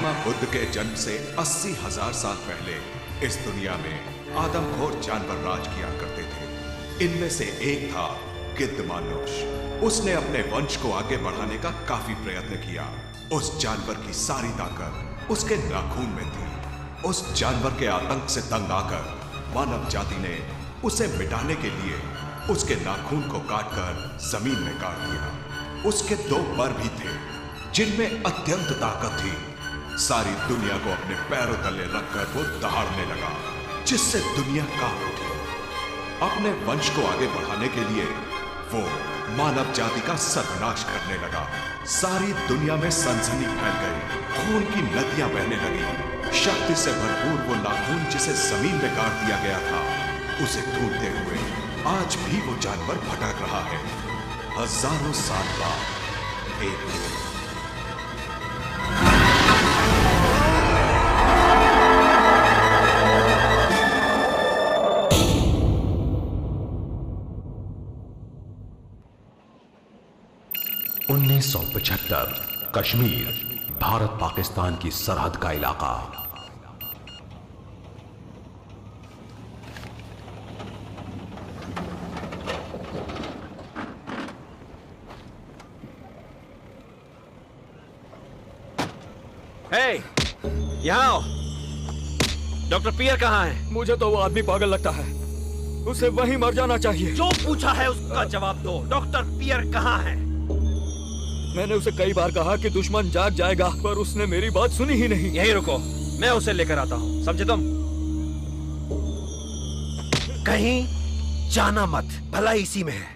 महात्मा बुद्ध के जन्म से 80,000 साल पहले इस दुनिया में आदमखोर जानवर राज किया करते थे। इनमें से एक था गिद्धमानुष। उसने अपने वंश को आगे बढ़ाने का काफी प्रयत्न किया। उस जानवर की सारी ताकत उसके नाखून में थी। उस जानवर के आतंक से तंग आकर मानव जाति ने उसे मिटाने के लिए उसके नाखून को काटकर जमीन में गाड़ दिया। उसके 2 पर भी थे जिनमें अत्यंत ताकत थी। सारी दुनिया को अपने पैरों तले रखकर वो दहाड़ने लगा, जिससे दुनिया कांप उठी। अपने वंश को आगे बढ़ाने के लिए वो मानव जाति का सर्वनाश करने लगा। सारी दुनिया में सनसनी फैल गई, खून की नदियां बहने लगी। शक्ति से भरपूर वो नाखून जिसे जमीन में गाड़ दिया गया था, उसे ढूंढते हुए आज भी वो जानवर भटक रहा है, हजारों साल बाद एक दिन। कश्मीर, भारत पाकिस्तान की सरहद का इलाका। हे, यहाँ आओ। डॉक्टर पियर कहाँ है? मुझे तो वो आदमी पागल लगता है, उसे वहीं मर जाना चाहिए। जो पूछा है उसका जवाब दो। डॉक्टर पियर कहाँ है? मैंने उसे कई बार कहा कि दुश्मन जाग जाएगा, पर उसने मेरी बात सुनी ही नहीं। यहीं रुको, मैं उसे लेकर आता हूँ, समझे तुम? कहीं जाना मत, भला इसी में है।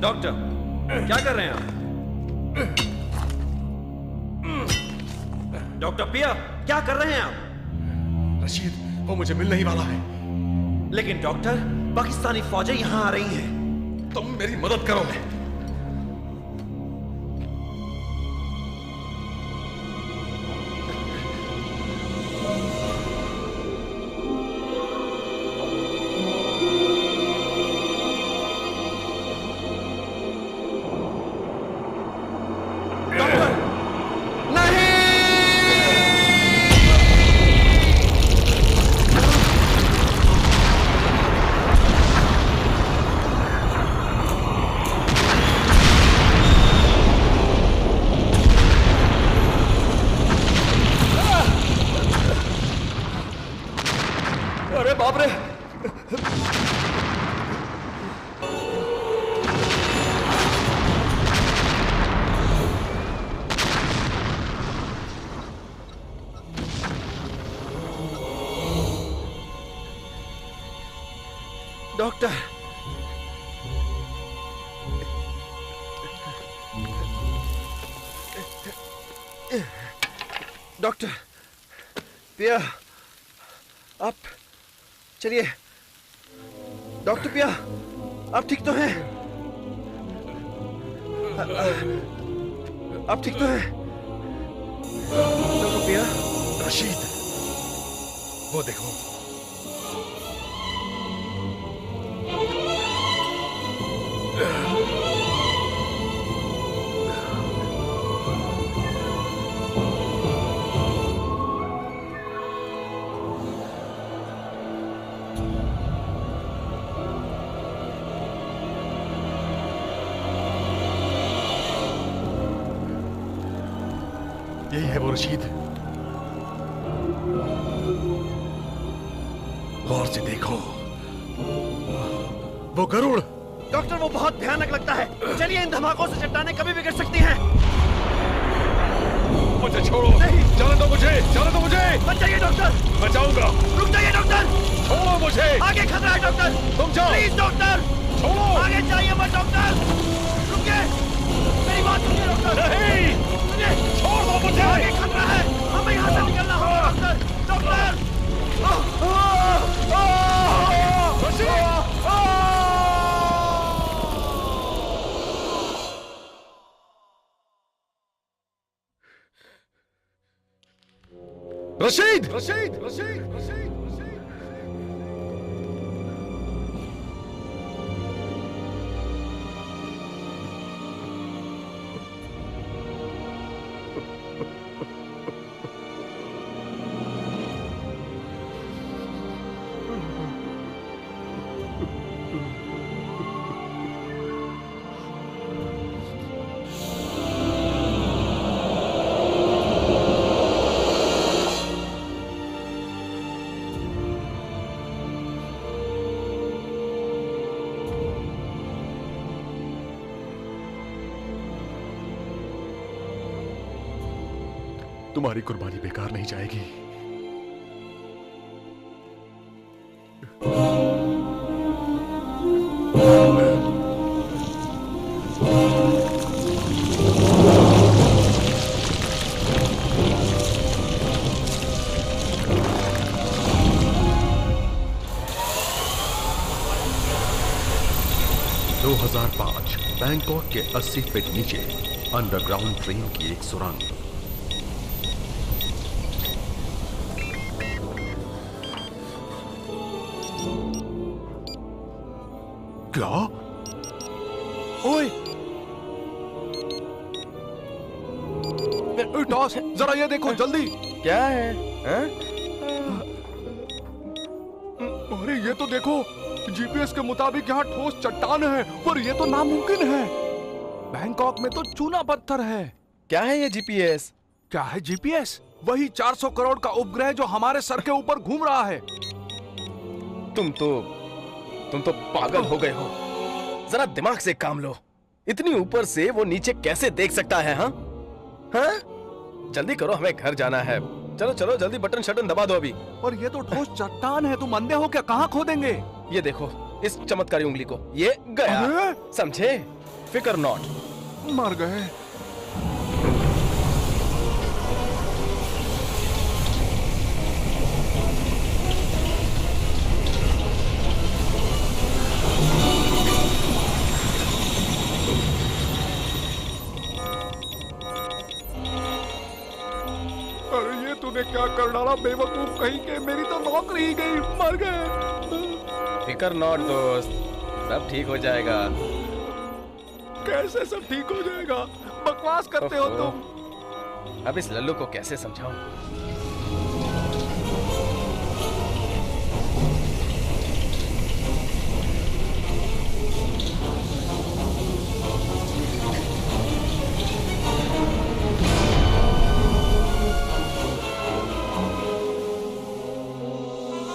डॉक्टर, क्या कर रहे हैं आप? डॉक्टर पिया, क्या कर रहे हैं आप? रशीद, वो मुझे मिलने ही वाला है। लेकिन डॉक्टर, पाकिस्तानी फौजें यहां आ रही हैं। तुम मेरी मदद करो। अरे बाप रे! डॉक्टर, डॉक्टर पिया, आप चलिए। डॉक्टर पिया, आप ठीक तो हैं? आप ठीक तो हैं? डॉक्टर पिया। रशीद, वो देखो। यही है वो रशीद। गौर से देखो, वो गरुड़ डॉक्टर वो बहुत भयानक लगता है। चलिए, इन धमाकों से चट्टानें कभी भी गिर सकती हैं। मुझे छोड़ो। नहीं। जाने दो मुझे, जाने दो मुझे। मत जाइए डॉक्टर। मैं जाऊंगा। रुक जाइए डॉक्टर। छोड़ो मुझे। आगे खतरा है डॉक्टर। तुम जाओ। Please doctor. छोड़ो। आगे जाइए मत डॉक्टर। रुकिए, मेरी बात सुनिए डॉक्टर। नहीं। सुनिए। छोड़ दो मुझे। आगे खतरा है, हमें यहाँ से निकलना होगा डॉक्टर। डॉक्टर। रशीद, रशीद, रशीद, रशीद, रशीद। 'तुम्हारी कुर्बानी बेकार नहीं जाएगी। बैंकॉक के 80 फीट नीचे अंडरग्राउंड ट्रेन की एक सुरंग। क्या? ओए! टॉस, जरा ये देखो जल्दी। क्या है? अरे ये तो देखो, जीपीएस के मुताबिक यहाँ ठोस चट्टान है, पर ये तो नामुमकिन है। बैंकॉक में तो चूना पत्थर है। क्या है ये जीपीएस? क्या है जीपीएस? वही 400 करोड़ का उपग्रह जो हमारे सर के ऊपर घूम रहा है। तुम तो पागल हो गए हो। जरा दिमाग से काम लो। इतनी ऊपर से वो नीचे कैसे देख सकता है? हाँ? जल्दी करो, हमें घर जाना है। चलो चलो जल्दी बटन शटन दबा दो अभी। और ये तो ठोस चट्टान है, तुम अंधे हो क्या? कहाँ खोदेंगे? ये देखो इस चमत्कारी उंगली को, ये गया। समझे? फिकर नॉट। मर गए। अरे ये तूने क्या कर डाला बेवकूफ कहीं के, मेरी तो नौकरी ही गई, मर गए। फिकर नॉट दोस्त, सब ठीक हो जाएगा। कैसे सब ठीक हो जाएगा? बकवास करते हो तुम। अब इस लल्लू को कैसे समझाऊं?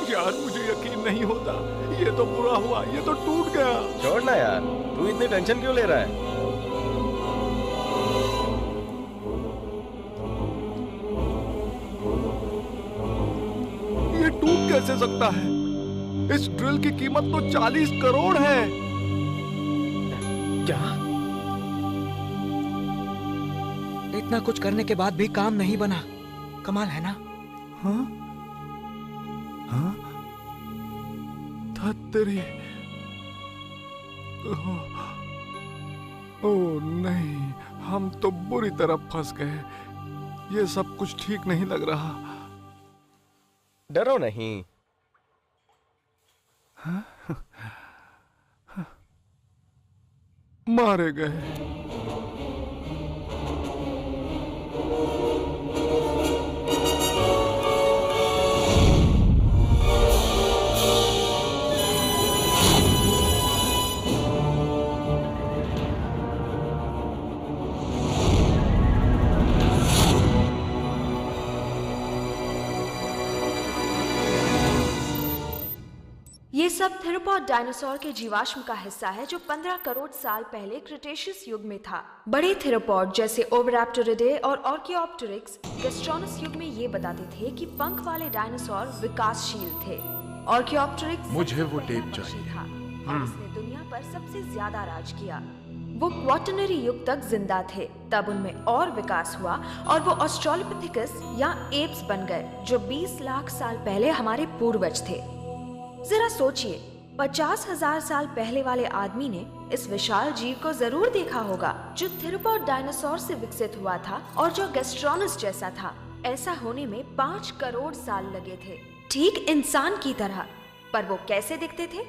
यार मुझे यकीन नहीं होता, ये तो बुरा हुआ, ये तो टूट गया। छोड़ ना यार, तू इतनी टेंशन क्यों ले रहा है? ये टूट कैसे सकता है? इस ड्रिल की कीमत तो 40 करोड़ है। क्या? इतना कुछ करने के बाद भी काम नहीं बना। कमाल है ना? हाँ? हाँ? तेरी ओह नहीं, हम तो बुरी तरह फंस गए। ये सब कुछ ठीक नहीं लग रहा। डरो नहीं। मारे गए। ये ये सब थिरोपॉड डायनासोर के जीवाश्म का हिस्सा है जो 15 करोड़ साल पहले क्रिटेशियस युग में था। बड़े थिरोपॉड जैसे ओविराप्टोरिडे और आर्कियोप्टेरिक्स गैस्ट्रोनस युग में ये बताते थे कि पंख वाले डायनासोर विकासशील थे। आर्कियोप्टेरिक्स मुझे वो टेप चाहिए। था और उसने दुनिया पर सबसे ज्यादा राज किया। वो क्वाटरनरी युग तक जिंदा थे, तब उनमें और विकास हुआ और वो ऑस्ट्रेलोपिथेकस या एप्स बन गए जो 20 लाख साल पहले हमारे पूर्वज थे। जरा सोचिए, 50,000 साल पहले वाले आदमी ने इस विशाल जीव को जरूर देखा होगा जो थिरोपॉड डायनासोर से विकसित हुआ था और जो गैस्ट्रोनस जैसा था। ऐसा होने में 5 करोड़ साल लगे थे, ठीक इंसान की तरह। पर वो कैसे दिखते थे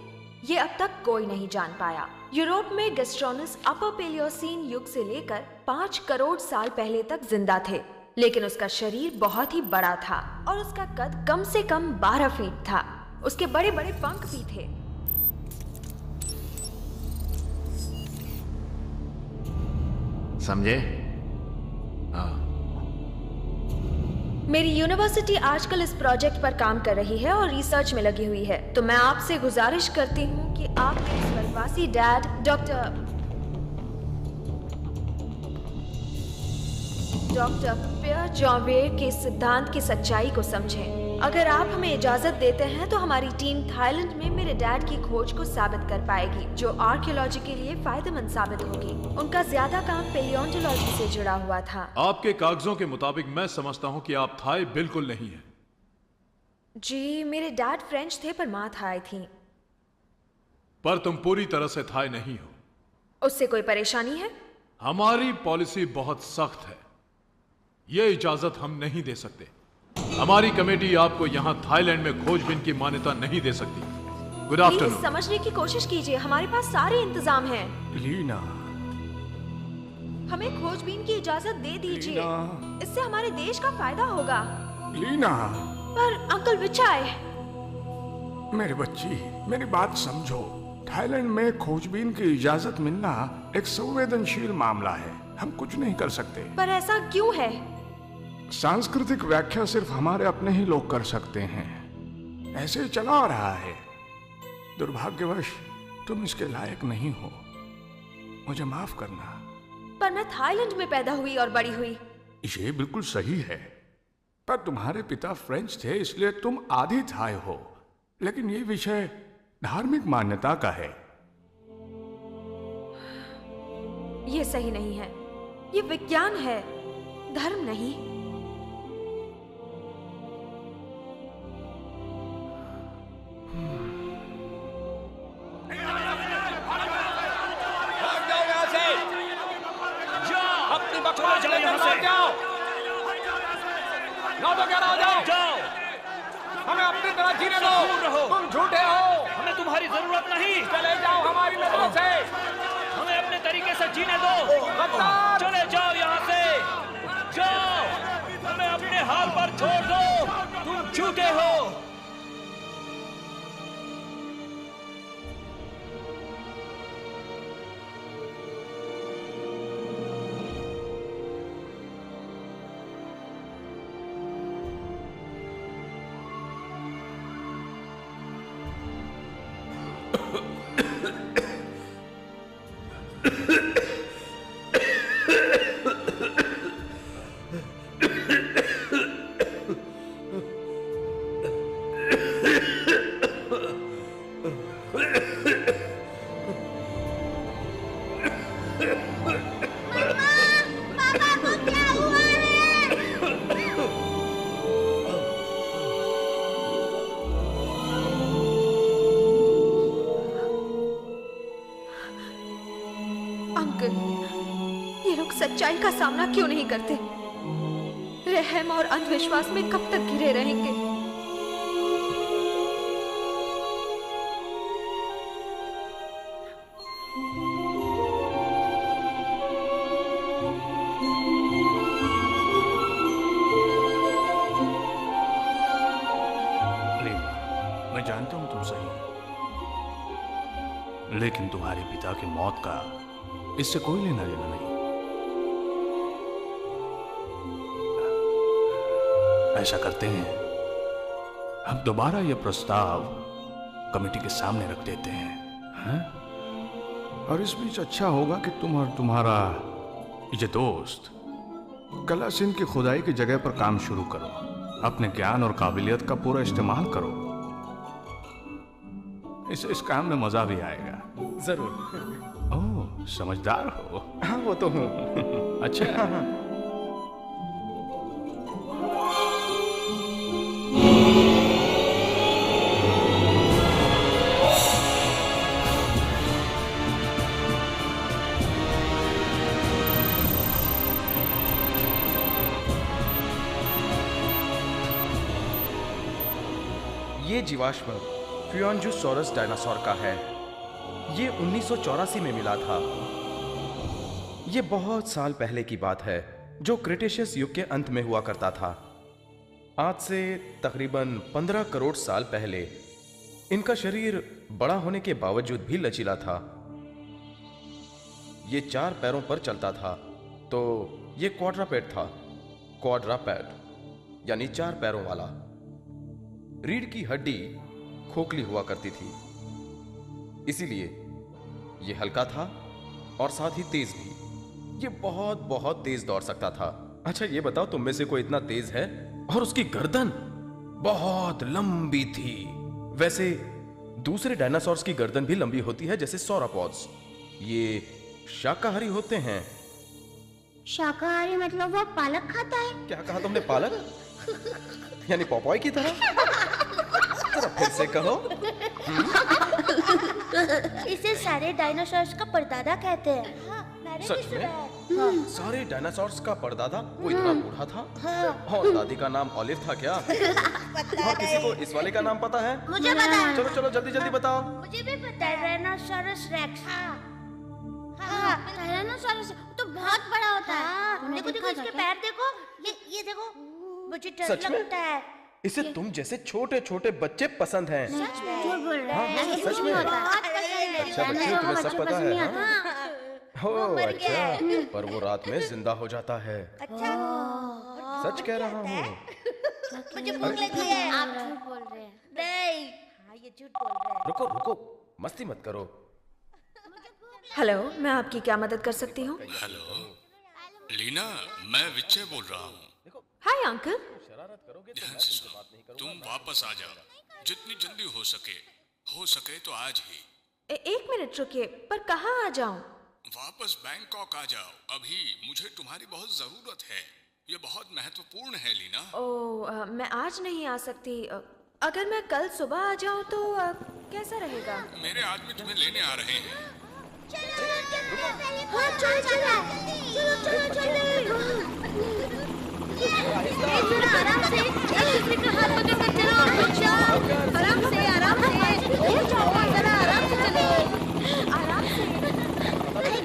ये अब तक कोई नहीं जान पाया। यूरोप में गैस्ट्रोनस अपर पेलियोसीन युग से लेकर 5 करोड़ साल पहले तक जिंदा थे, लेकिन उसका शरीर बहुत ही बड़ा था और उसका कद कम से कम 12 फीट था। उसके बड़े बड़े पंख भी थे। समझे? हाँ। मेरी यूनिवर्सिटी आजकल इस प्रोजेक्ट पर काम कर रही है और रिसर्च में लगी हुई है, तो मैं आपसे गुजारिश करती हूँ कि आप मेरे स्वर्गवासी डैड डॉक्टर पियर जॉन्वेयर के सिद्धांत की सच्चाई को समझें। अगर आप हमें इजाजत देते हैं तो हमारी टीम थाईलैंड में मेरे डैड की खोज को साबित कर पाएगी, जो आर्कियोलॉजी के लिए फायदेमंद साबित होगी। उनका ज्यादा काम पेलियोंटोलॉजी से जुड़ा हुआ था। आपके कागजों के मुताबिक मैं समझता हूँ कि आप थाई बिल्कुल नहीं हैं। जी, मेरे डैड फ्रेंच थे पर माँ थाई थी। पर तुम पूरी तरह से थाई नहीं हो। उससे कोई परेशानी है? हमारी पॉलिसी बहुत सख्त है, ये इजाजत हम नहीं दे सकते। हमारी कमेटी आपको यहाँ थाईलैंड में खोजबीन की मान्यता नहीं दे सकती। Good afternoon. समझने की कोशिश कीजिए, हमारे पास सारे इंतजाम हैं। लीना, हमें खोजबीन की इजाजत दे दीजिए, इससे हमारे देश का फायदा होगा। लीना। पर अंकल विचाय, मेरी बच्ची, मेरी बात समझो। थाईलैंड में खोजबीन की इजाजत मिलना एक संवेदनशील मामला है, हम कुछ नहीं कर सकते। पर ऐसा क्यों है? सांस्कृतिक व्याख्या सिर्फ हमारे अपने ही लोग कर सकते हैं। ऐसे ही चला आ रहा है। दुर्भाग्यवश तुम इसके लायक नहीं हो, मुझे माफ करना। पर मैं थाईलैंड में पैदा हुई और बड़ी हुई। ये बिल्कुल सही है, पर तुम्हारे पिता फ्रेंच थे इसलिए तुम आधी थाई हो। लेकिन ये विषय धार्मिक मान्यता का है। ये सही नहीं है, ये विज्ञान है, धर्म नहीं। हमें अपनी तरह जीने दो। तुम झूठे हो, हमें तुम्हारी जरूरत नहीं। चले जाओ हमारी नजरों से। हमें अपने तरीके से जीने दो। चले जाओ यहाँ से, जाओ। हमें अपने हाल पर छोड़ दो, तुम झूठे हो। ये लोग सच्चाई का सामना क्यों नहीं करते? रहम और अंधविश्वास में कब तक घिरे रहेंगे? मैं जानता हूं तुम सही हो, लेकिन तुम्हारे पिता की मौत का इससे कोई लेना देना नहीं। ऐसा करते हैं, हम दोबारा यह प्रस्ताव कमेटी के सामने रख देते हैं, हैं? और इस बीच अच्छा होगा कि तुम और तुम्हारा ये दोस्त कला सिंह की खुदाई की जगह पर काम शुरू करो। अपने ज्ञान और काबिलियत का पूरा इस्तेमाल करो। इससे इस काम में मजा भी आएगा। जरूर। ओह, समझदार हो। हाँ, वो तो हूँ। अच्छा। ये जीवाश्म फ्यूआनजूसॉरस डायनासोर का है। ये 1984 में मिला था। ये बहुत साल पहले की बात है, जो क्रिटेशियस युग के अंत में हुआ करता था। आज से तकरीबन 15 करोड़ साल पहले इनका शरीर बड़ा होने के बावजूद भी लचीला था। ये 4 पैरों पर चलता था, तो ये क्वाड्रापेड था। क्वाड्रापेड यानी 4 पैरों वाला। रीढ़ की हड्डी खोखली हुआ करती थी, इसीलिए ये हल्का था और साथ ही तेज भी। ये बहुत बहुत तेज दौड़ सकता था। अच्छा ये बताओ, तुम में से कोई इतना तेज है? और उसकी गर्दन बहुत लंबी थी। वैसे दूसरे डायनासोर्स की गर्दन भी लंबी होती है, जैसे सौरापॉड्स। ये शाकाहारी होते हैं। शाकाहारी मतलब वो पालक खाता है? क्या कहा तुमने? पालक यानी पॉपॉय की तरह? जरा फिर से कहो। इसे सारे डायनासोर्स का परदादा कहते हैं। सच में? सारे डायनासोर्स का परदादा? वो इतना बूढ़ा था? और दादी का नाम ऑलिव था क्या? और किसी को इस वाले का नाम पता है? मुझे पता है। चलो चलो जल्दी जल्दी बताओ। मुझे भी पता है। Tyrannosaurus racks. हाँ, टायरानोसॉरस तो बहुत बड़ा होता है। देखो देखो, इसके पैर देखो। ये देखो, मुझे डर लगता है। इसे तुम जैसे छोटे छोटे बच्चे पसंद हैं। सच में? झूठ बोल रहा है। हाँ, सच में। अच्छा बच्चे, तुम्हें सब पता है? ओह अच्छा, पर वो रात में जिंदा हो जाता है। अच्छा, सच कह रहा हूँ। मुझे भूख लगी है। आप झूठ बोल रहे हैं। नहीं, हाँ ये झूठ बोल रहे हैं। रुको रुको, मस्ती मत करो। हेलो, मैं आपकी क्या मदद कर सकती हूँ? हेलो लीना, मैं विजय बोल रहा हूँ। Hi uncle. ध्यान से सुनो, तुम वापस आ जाओ जितनी जल्दी हो सके तो आज ही। एक मिनट रुकिए, पर कहाँ आ जाऊँ? वापस बैंकॉक आ जाओ अभी। मुझे तुम्हारी बहुत जरूरत है। ये बहुत महत्वपूर्ण है लीना। ओह, मैं आज नहीं आ सकती। अगर मैं कल सुबह आ जाऊँ तो कैसा रहेगा? मेरे आदमी तुम्हें लेने आ रहे हैं। हाँ चलो चलो चलो चलो चलो। आराम से, एक दूसरे का हाथ पकड़ कर चलो। आराम से आराम से, जरा आराम से चलो। आराम से।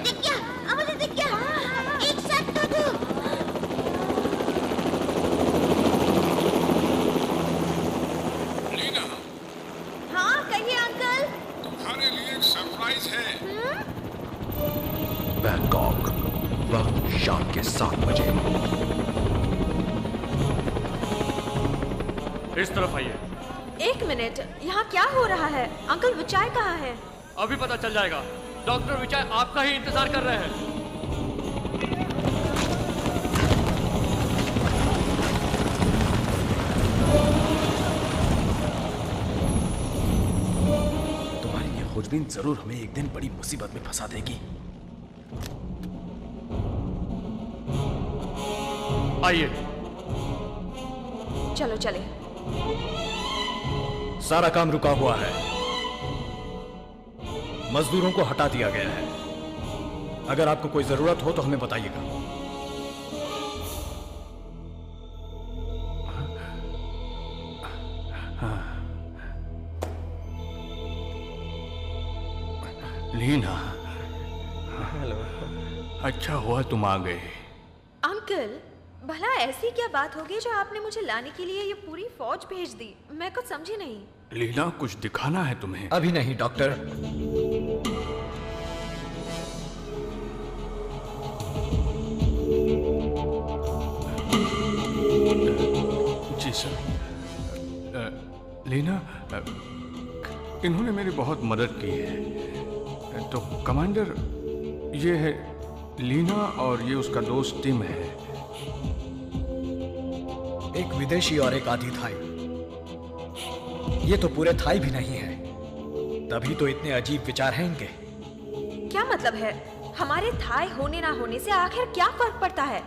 दिख गया, मुझे दिख गया। एक साथ तो दो। लीना। हाँ कहिए अंकल। तुम्हारे लिए एक सरप्राइज है। बैंकॉक, वक्त शाम के 7 बजे। इस तरफ आइए। एक मिनट, यहाँ क्या हो रहा है? अंकल विचाय कहाँ है? अभी पता चल जाएगा। डॉक्टर विचाय आपका ही इंतजार कर रहे हैं। तुम्हारी ये खोजबीन जरूर हमें एक दिन बड़ी मुसीबत में फंसा देगी। आइए चलो चले। सारा काम रुका हुआ है। मजदूरों को हटा दिया गया है। अगर आपको कोई जरूरत हो तो हमें बताइएगा। लीना, हेलो। अच्छा हुआ तुम आ गए। अंकल, भला ऐसी क्या बात होगी जो आपने मुझे लाने के लिए ये पूरी फौज भेज दी? मैं कुछ समझी नहीं। लीना, कुछ दिखाना है तुम्हें? अभी नहीं डॉक्टर। जी सर। लीना, इन्होंने मेरी बहुत मदद की है। तो कमांडर, ये है लीना और ये उसका दोस्त टिम है। एक विदेशी और एक आधी थाई। ये तो पूरे थाई भी नहीं है, तभी तो इतने अजीब विचार हैं इनके। क्या मतलब है? हमारे थाई होने ना होने से आखिर क्या फर्क पड़ता है?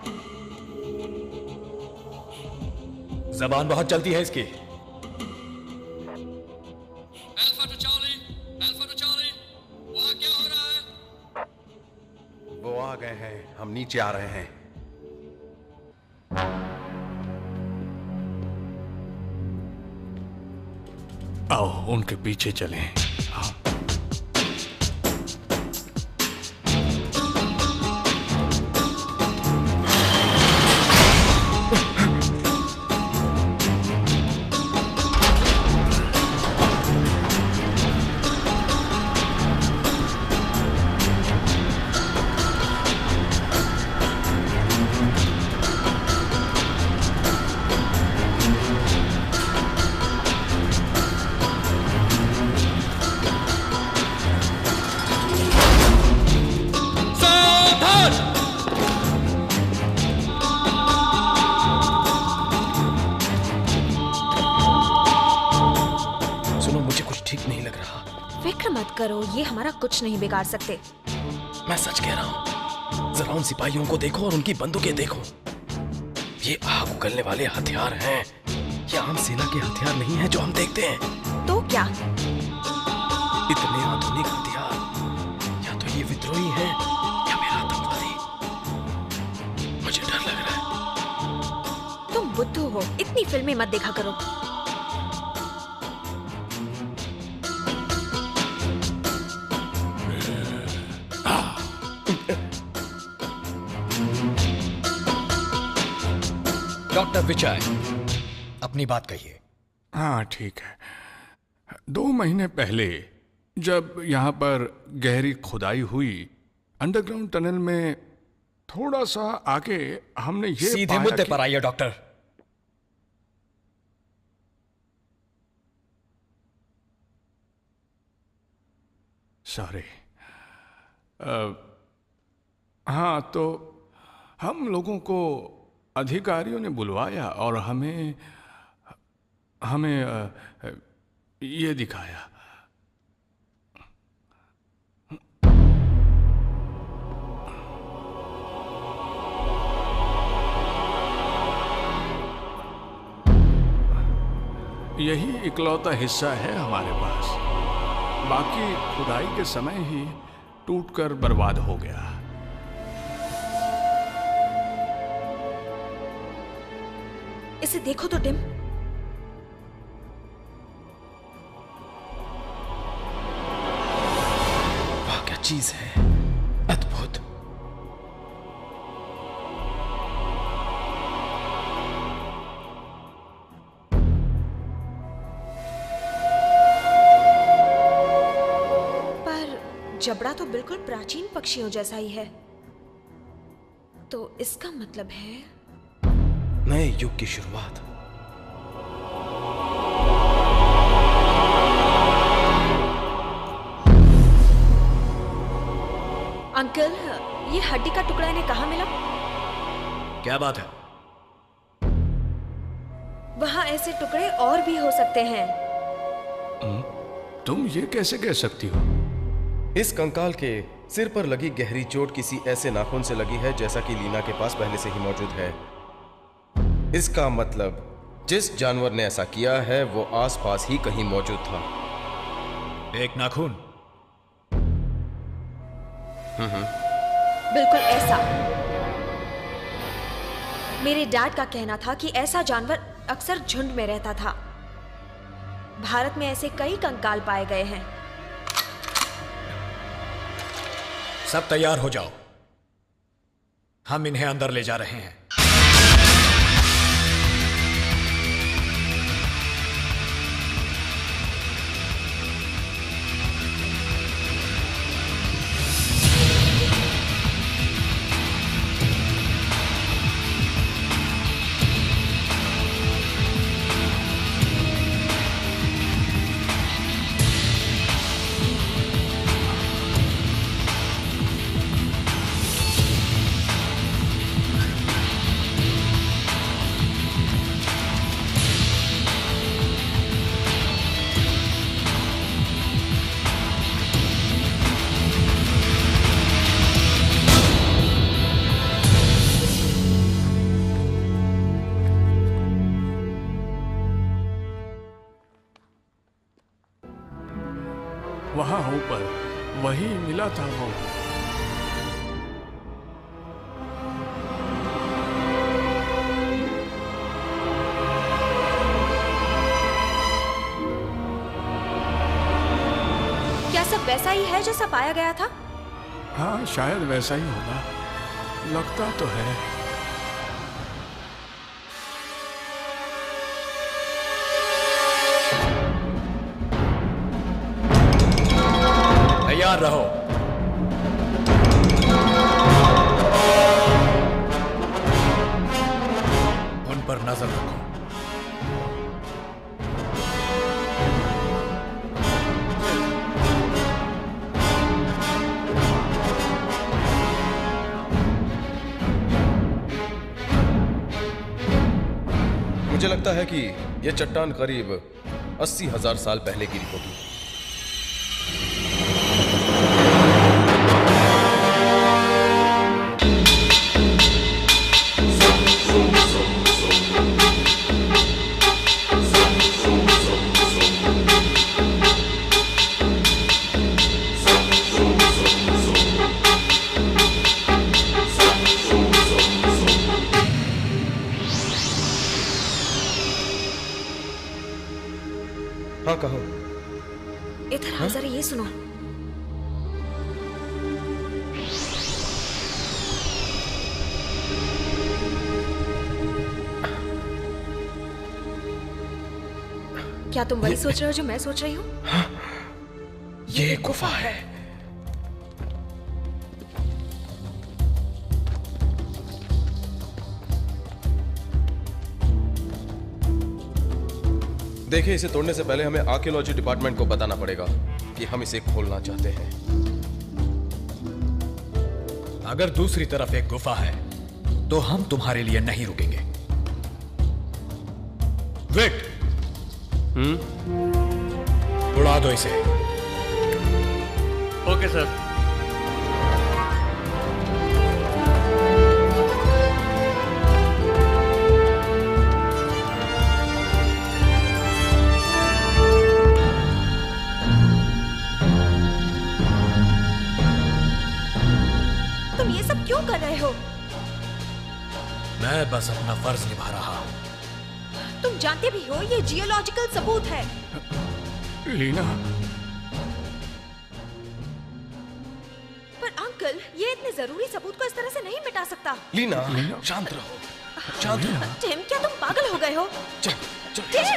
जबान बहुत चलती है इसकी। वहाँ क्या हो रहा है? वो आ गए हैं, हम नीचे आ रहे हैं। आओ उनके पीछे चलें। हाँ। करो, ये हमारा कुछ नहीं बिगाड़ सकते। मैं सच कह रहा हूँ, जरा उन सिपाहियों को देखो और उनकी बंदूकें देखो। ये आग उगलने वाले हथियार हैं। ये आम सेना के हथियार नहीं हैं जो हम देखते हैं। तो क्या? इतने आधुनिक हथियार, या तो ये विद्रोही हैं या मेरा आतंकवादी। मुझे डर लग रहा है। तुम बुद्धू हो, इतनी फिल्में मत देखा करो। डॉक्टर विजय, अपनी बात कहिए। हाँ ठीक है। 2 महीने पहले जब यहाँ पर गहरी खुदाई हुई, अंडरग्राउंड टनल में थोड़ा सा आगे हमने ये सीधे मुद्दे पर आइए डॉक्टर। सॉरी। हाँ, तो हम लोगों को अधिकारियों ने बुलवाया और हमें ये दिखाया। यही इकलौता हिस्सा है हमारे पास। बाकी खुदाई के समय ही टूटकर बर्बाद हो गया। इसे देखो तो टिम। वाह क्या चीज है, अद्भुत। पर जबड़ा तो बिल्कुल प्राचीन पक्षियों जैसा ही है। तो इसका मतलब है नए युग की शुरुआत। अंकल, ये हड्डी का टुकड़ा इन्हें कहाँ मिला? क्या बात है? वहाँ ऐसे टुकड़े और भी हो सकते हैं। तुम ये कैसे कह सकती हो? इस कंकाल के सिर पर लगी गहरी चोट किसी ऐसे नाखून से लगी है जैसा कि लीना के पास पहले से ही मौजूद है। इसका मतलब जिस जानवर ने ऐसा किया है वो आसपास ही कहीं मौजूद था। एक नाखून? बिल्कुल ऐसा। मेरे डैड का कहना था कि ऐसा जानवर अक्सर झुंड में रहता था। भारत में ऐसे कई कंकाल पाए गए हैं। सब तैयार हो जाओ, हम इन्हें अंदर ले जा रहे हैं। वहां ऊपर वही मिला था वो। क्या सब वैसा ही है जैसा पाया गया था? हाँ, शायद वैसा ही होगा, लगता तो है। तैयार रहो। उन पर नजर रखो। मुझे लगता है कि यह चट्टान करीब 80,000 साल पहले गिरी होगी। हाँ, कहो। इधर आओ, जरा ये सुनो। क्या तुम वही सोच रहे हो जो मैं सोच रही हूँ? हाँ, ये गुफा है। देखिए, इसे तोड़ने से पहले हमें आर्कियोलॉजी डिपार्टमेंट को बताना पड़ेगा कि हम इसे खोलना चाहते हैं। अगर दूसरी तरफ एक गुफा है तो हम तुम्हारे लिए नहीं रुकेंगे। विक, उड़ा दो इसे। Okay sir. तुम ये सब क्यों कर रहे हो? मैं बस अपना फर्ज निभा रहा हूं। तुम जानते भी हो ये जियोलॉजिकल सबूत है। लीना, पर अंकल, ये इतने जरूरी सबूत को इस तरह से नहीं मिटा सकता। लीना, शांत रहो, शांत रहो। टिम, क्या तुम पागल हो गए हो? टिम!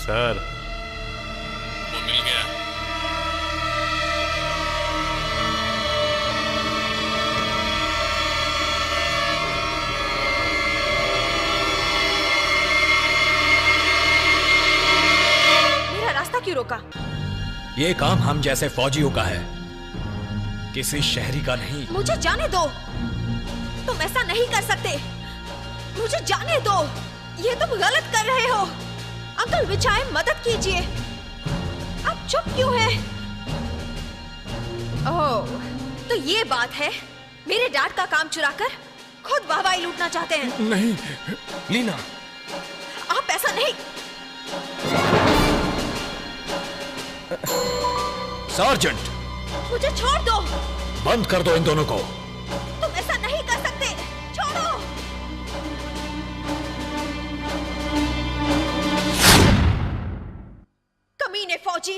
सर, वो मिल गया। मेरा रास्ता क्यों रोका? ये काम हम जैसे फौजियों का है, किसी शहरी का नहीं। मुझे जाने दो, तुम ऐसा नहीं कर सकते। मुझे जाने दो, ये तुम गलत कर रहे हो। अंकल विचाय, मदद कीजिए। आप चुप क्यों हैं? ओह, तो ये बात है, मेरे डैड का काम चुराकर खुद वाहवाही लूटना चाहते हैं। नहीं लीना, आप ऐसा नहीं। सार्जेंट, मुझे छोड़ दो। बंद कर दो इन दोनों को। तुम ऐसा नहीं कर सकते, छोड़ो। कमीने फौजी,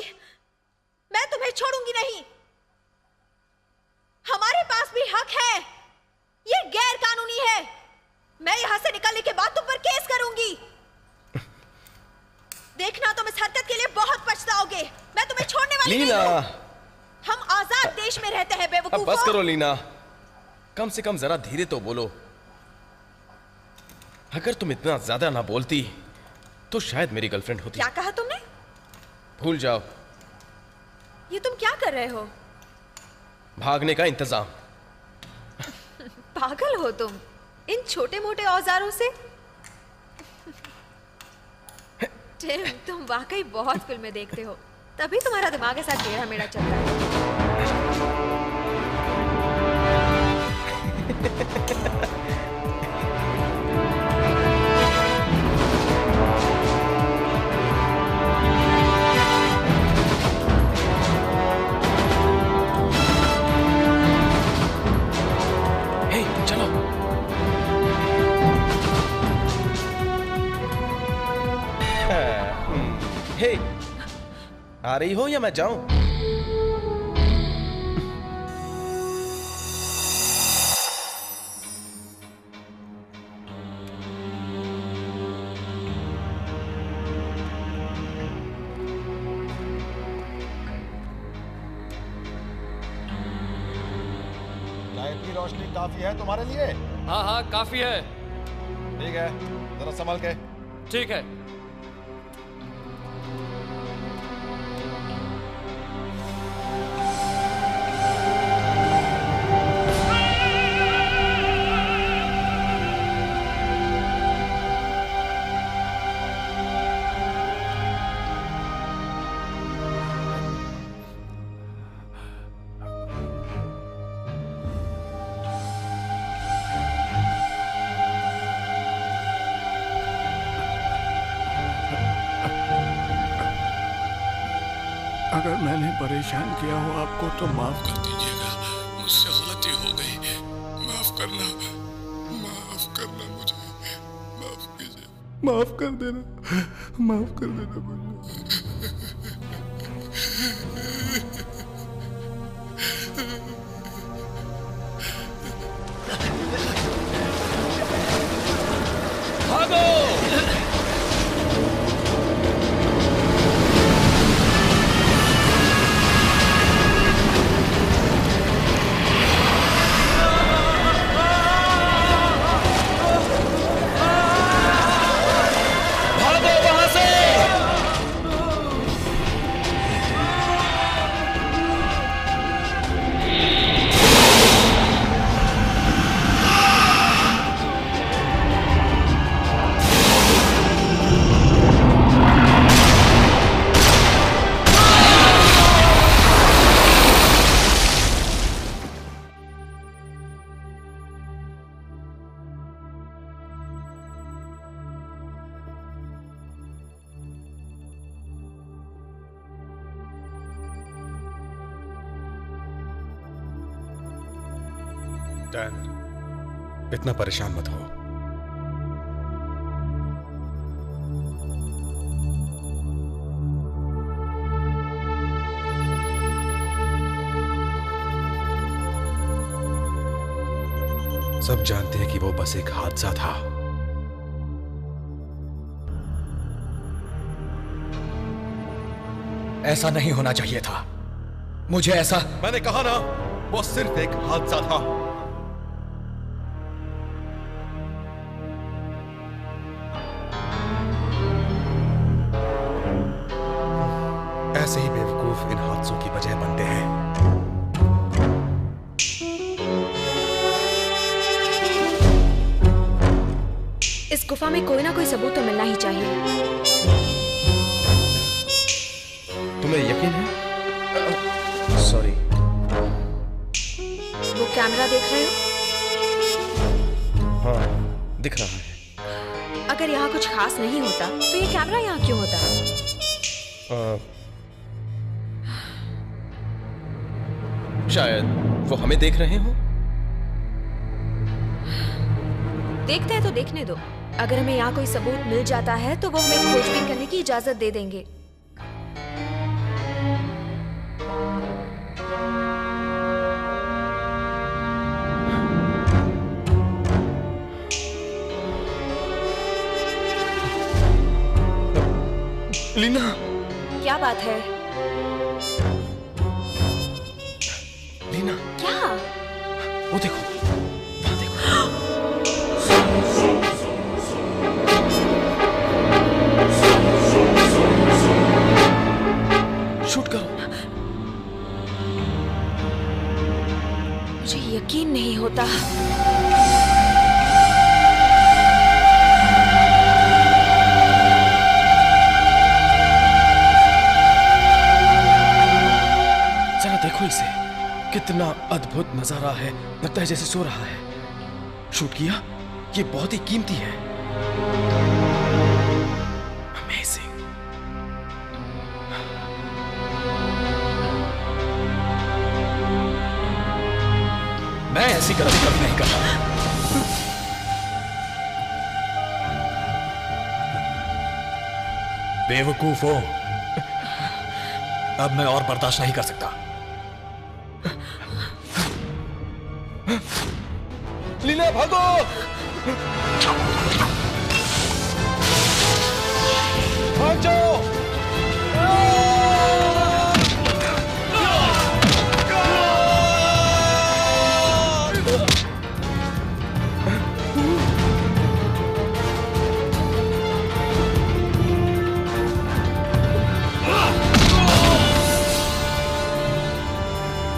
मैं तुम्हें छोड़ूंगी नहीं। हमारे पास भी हक है। ये गैर कानूनी है। मैं यहां से निकलने के बाद तुम पर केस करूंगी। देखना, तुम इस हरकत के लिए बहुत पछताओगे। मैं तुम्हें छोड़ने वाली नहीं हूं। हम आजाद देश में रहते हैं बेवकूफों। अब बस करो लीना, कम से कम जरा धीरे तो बोलो। अगर तुम इतना ज्यादा ना बोलती तो शायद मेरी गर्लफ्रेंड होती। क्या कहा तुमने? भूल जाओ। ये तुम क्या कर रहे हो? भागने का इंतजाम। पागल हो तुम, इन छोटे मोटे औजारों से? टिम, तुम वाकई बहुत फिल्में देखते हो, तभी तुम्हारा दिमाग के साथ टेढ़ा मेढ़ा चलता है। हे, चलो। हे, आ रही हो या मैं जाऊं? क्या इतनी रोशनी काफी है तुम्हारे लिए? हाँ हाँ काफी है। ठीक है, जरा संभल के। ठीक है। अगर मैंने परेशान किया हो आपको तो माफ कर दीजिएगा, मुझसे गलती हो गई। माफ करना, माफ करना, मुझे माफ कीजिए। माफ कर देना, माफ कर देना मुझे। भागो! डैन, इतना परेशान मत हो। सब जानते हैं कि वो बस एक हादसा था। ऐसा नहीं होना चाहिए था। मुझे ऐसा मैंने कहा ना, वो सिर्फ एक हादसा था। ऐसे ही बेवकूफ इन हादसों की वजह बनते हैं। इस गुफा में कोई ना कोई सबूत तो मिलना ही चाहिए। तुम्हें यकीन है? सॉरी। वो कैमरा देख रहे हो? हाँ, दिख रहा है। अगर यहाँ कुछ खास नहीं होता तो ये कैमरा यहाँ क्यों होता? शायद वो हमें देख रहे हो। देखते हैं तो देखने दो। अगर हमें यहाँ कोई सबूत मिल जाता है तो वो हमें खोजबीन करने की इजाजत दे देंगे। लीना, क्या बात है? लीना, क्या? वो देखो, वहां देखो। शूट करो। मुझे यकीन नहीं होता। देखो इसे, कितना अद्भुत नजारा है। लगता है जैसे सो रहा है। शूट किया? ये बहुत ही कीमती है। अमेजिंग। मैं ऐसी गलती कभी नहीं करता। बेवकूफ हो। अब मैं और बर्दाश्त नहीं कर सकता। लीना, भागो! भाग जाओ!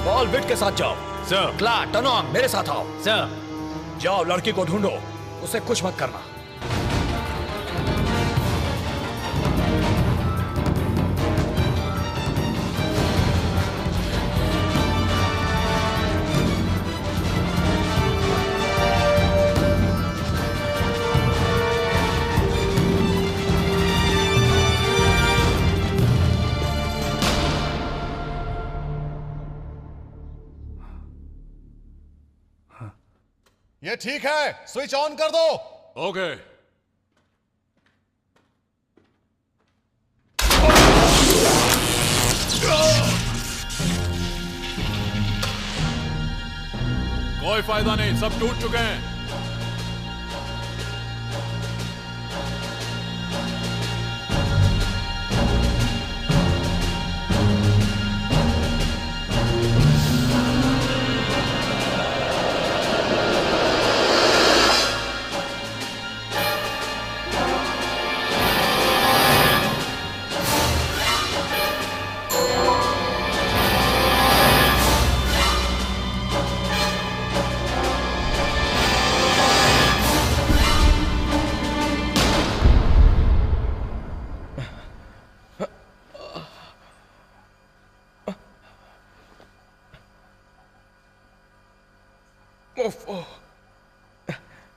बॉल विट के साथ जाओ। सर। क्ला, टनोंग, मेरे साथ आओ। सर। जाओ, लड़की को ढूंढो। उसे कुछ मत करना। ये ठीक है, स्विच ऑन कर दो। ओके। कोई फायदा नहीं, सब टूट चुके हैं।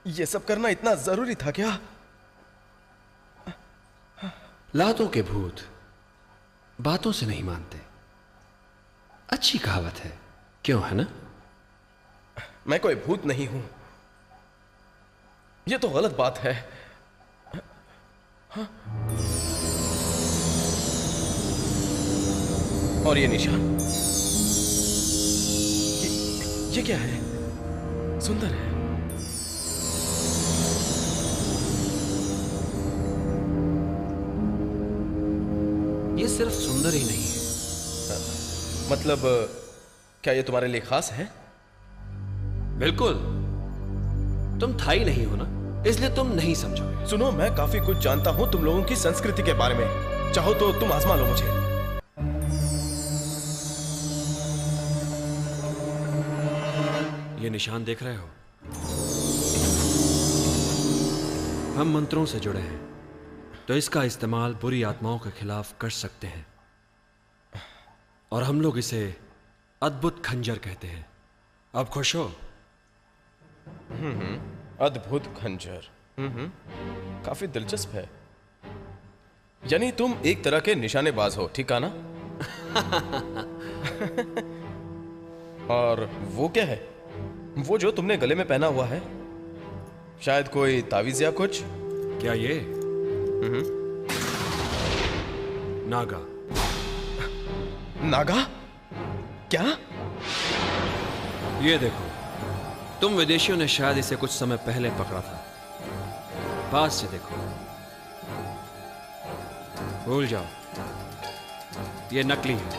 ये सब करना इतना जरूरी था क्या? लातों के भूत बातों से नहीं मानते। अच्छी कहावत है, क्यों है ना? मैं कोई भूत नहीं हूं। ये तो गलत बात है। हाँ? और ये निशान, ये क्या है? सुंदर है। ये सिर्फ सुंदर ही नहीं है। मतलब क्या ये तुम्हारे लिए खास है? बिल्कुल। तुम थाई नहीं हो ना, इसलिए तुम नहीं समझोगे। सुनो, मैं काफी कुछ जानता हूं तुम लोगों की संस्कृति के बारे में। चाहो तो तुम आजमा लो मुझे। ये निशान देख रहे हो? हम मंत्रों से जुड़े हैं, तो इसका इस्तेमाल बुरी आत्माओं के खिलाफ कर सकते हैं, और हम लोग इसे अद्भुत खंजर कहते हैं। अब खुश हो? अद्भुत खंजर। काफी दिलचस्प है। यानी तुम एक तरह के निशानेबाज हो, ठीक है ना? और वो क्या है? वो जो तुमने गले में पहना हुआ है, शायद कोई तावीज या कुछ? क्या ये? नागा। नागा? क्या? ये देखो, तुम विदेशियों ने शायद इसे कुछ समय पहले पकड़ा था। पास से देखो। भूल जाओ, ये नकली है।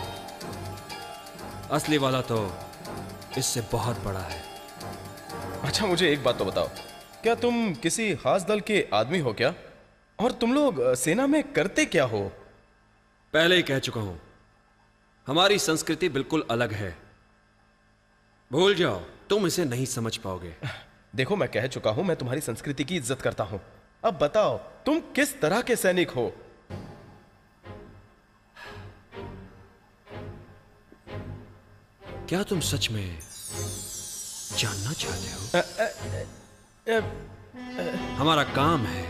असली वाला तो इससे बहुत बड़ा है। अच्छा, मुझे एक बात तो बताओ, क्या तुम किसी खास दल के आदमी हो क्या? और तुम लोग सेना में करते क्या हो? पहले ही कह चुका हूं, हमारी संस्कृति बिल्कुल अलग है। भूल जाओ, तुम इसे नहीं समझ पाओगे। देखो, मैं कह चुका हूं, मैं तुम्हारी संस्कृति की इज्जत करता हूं। अब बताओ, तुम किस तरह के सैनिक हो? क्या तुम सच में जानना चाहते हो? हमारा काम है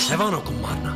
हैवानों को मारना।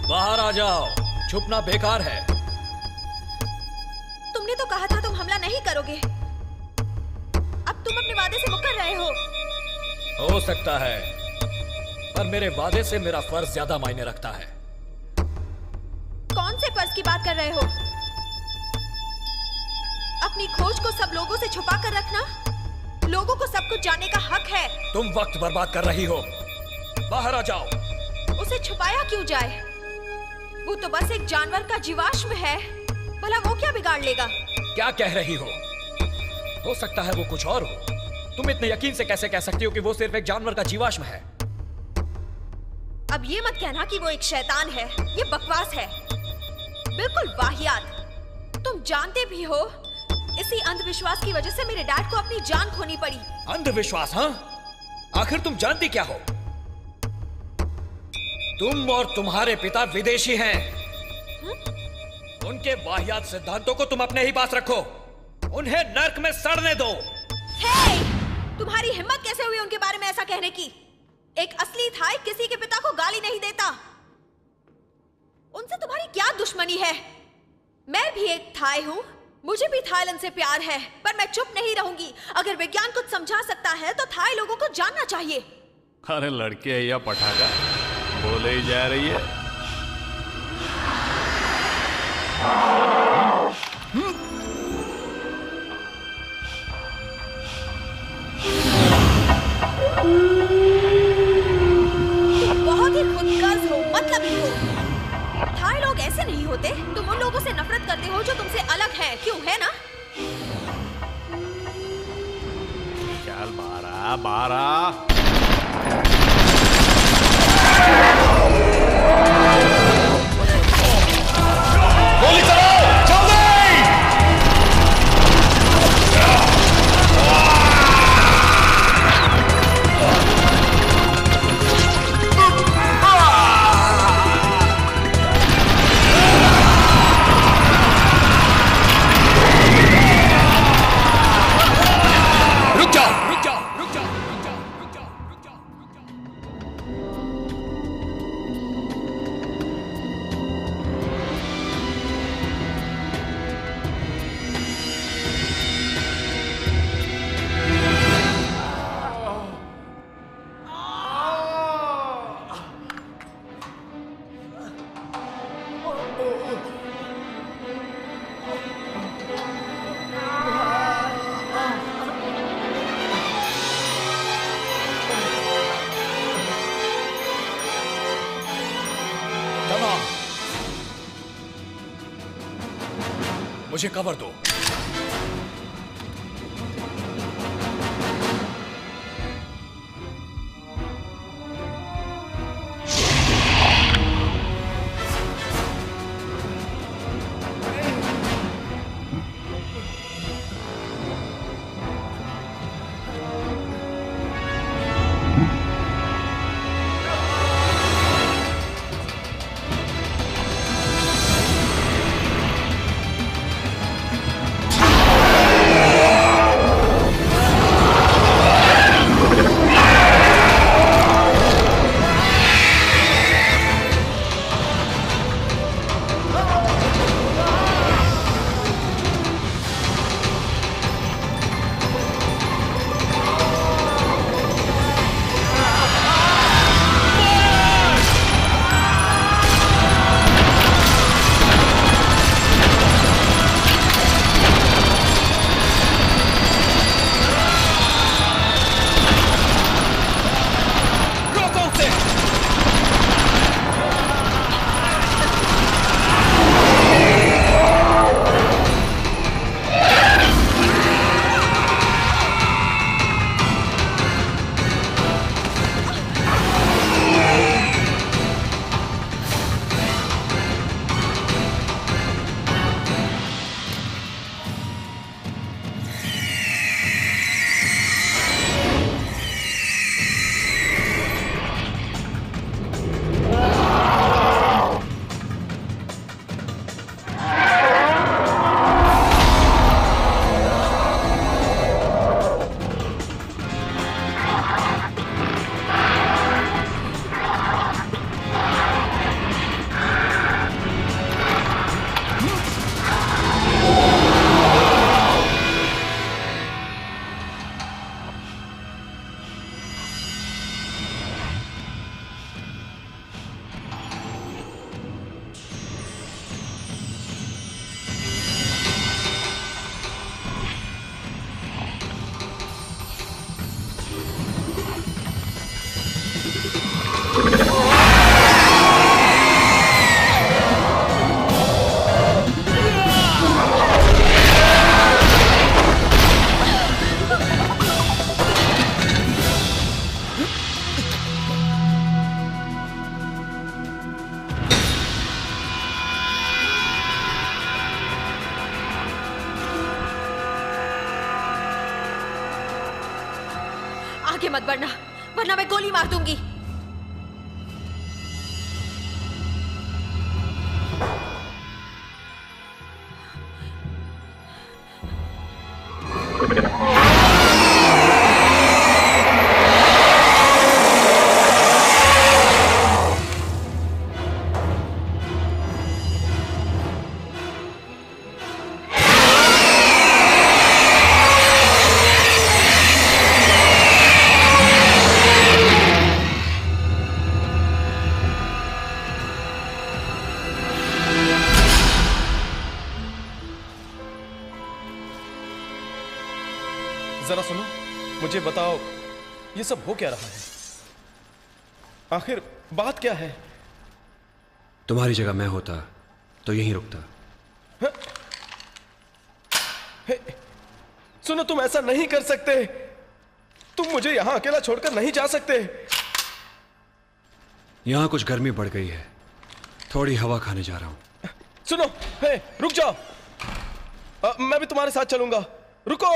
बाहर आ जाओ, छुपना बेकार है। तुमने तो कहा था तुम हमला नहीं करोगे। अब तुम अपने वादे से मुकर रहे हो। हो सकता है, पर मेरे वादे से मेरा फर्ज ज्यादा मायने रखता है। कौन से फर्ज की बात कर रहे हो? अपनी खोज को सब लोगों से छुपा कर रखना? लोगों को सब कुछ जानने का हक है। तुम वक्त बर्बाद कर रही हो। बाहर आ जाओ। उसे छुपाया क्यों जाए? वो तो बस एक जानवर का जीवाश्म है। भला वो क्या बिगाड़ लेगा? क्या कह रही हो सकता है वो कुछ और हो। तुम इतने यकीन से कैसे कह सकती हो कि वो सिर्फ एक जानवर का जीवाश्म है? अब ये मत कहना कि वो एक शैतान है। ये बकवास है, बिल्कुल वाहियात। तुम जानते भी हो इसी अंधविश्वास की वजह से मेरे डैड को अपनी जान खोनी पड़ी। अंधविश्वास? हाँ, आखिर तुम जानती क्या हो? तुम और तुम्हारे पिता विदेशी हैं। उनके वाहियात सिद्धांतों को तुम अपने ही पास रखो, उन्हें नर्क में सड़ने दो। हे, तुम्हारी हिम्मत कैसे हुई उनके बारे में ऐसा कहने की? एक असली थाई किसी के पिता को गाली नहीं देता। उनसे तुम्हारी क्या दुश्मनी है? मैं भी एक थाई हूँ, मुझे भी थाईलैंड से प्यार है, पर मैं चुप नहीं रहूंगी। अगर विज्ञान कुछ समझा सकता है तो थाई लोगों को जानना चाहिए। अरे लड़के है या पटाखा, बोले ही जा रही है। बहुत ही खुदगर्ज हो, मतलबी हो। थाई लोग ऐसे नहीं होते। तुम उन लोगों से नफरत करते हो जो तुमसे अलग हैं, क्यों? है ना? चल बारा गोली चलाओ, जल्दी! मुझे कवर दो। आगे मत बढ़ना, वरना मैं गोली मार दूंगी। जरा सुनो, मुझे बताओ ये सब हो क्या रहा है? आखिर बात क्या है? तुम्हारी जगह मैं होता तो यहीं रुकता। सुनो, तुम ऐसा नहीं कर सकते। तुम मुझे यहां अकेला छोड़कर नहीं जा सकते। यहां कुछ गर्मी बढ़ गई है, थोड़ी हवा खाने जा रहा हूं। सुनो, रुक जाओ। मैं भी तुम्हारे साथ चलूंगा। रुको,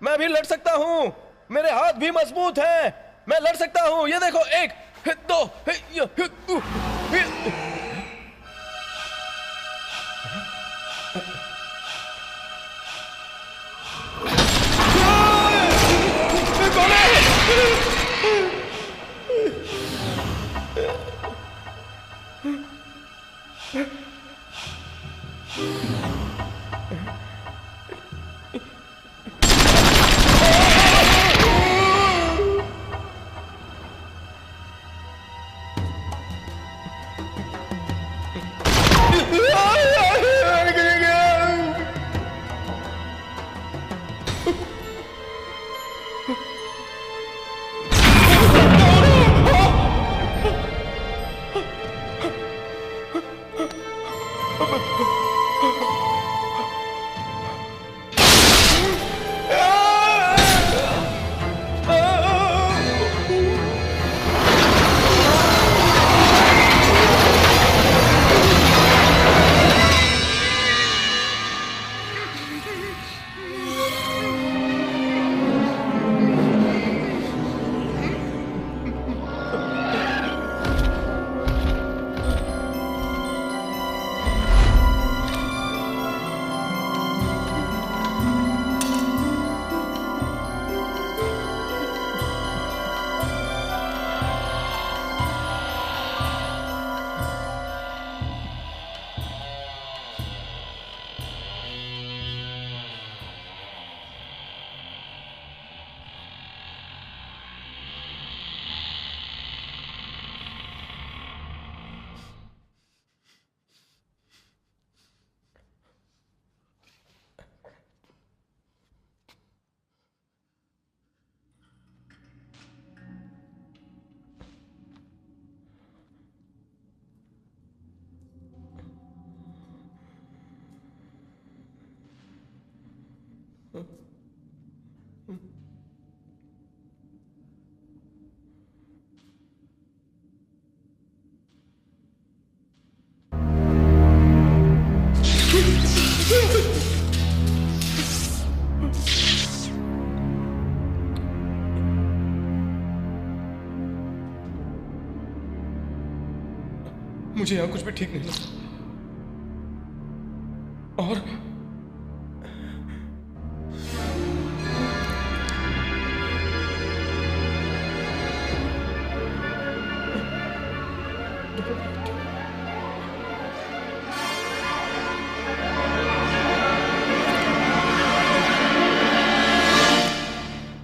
मैं भी लड़ सकता हूं, मेरे हाथ भी मजबूत हैं, मैं लड़ सकता हूं। ये देखो, 1 2 मुझे यहां कुछ भी ठीक नहीं लगता। और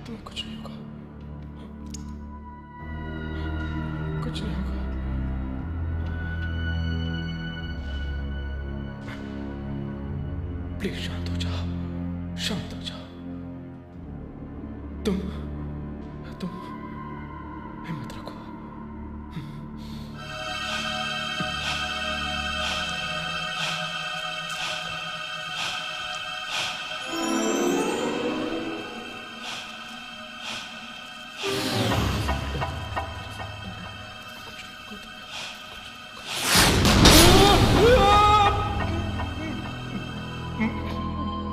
तुम्हें कुछ नहीं होगा, कुछ नहीं होगा। प्लीज शांत हो जाओ, शांत हो जाओ। तुम हिम्मत रखो।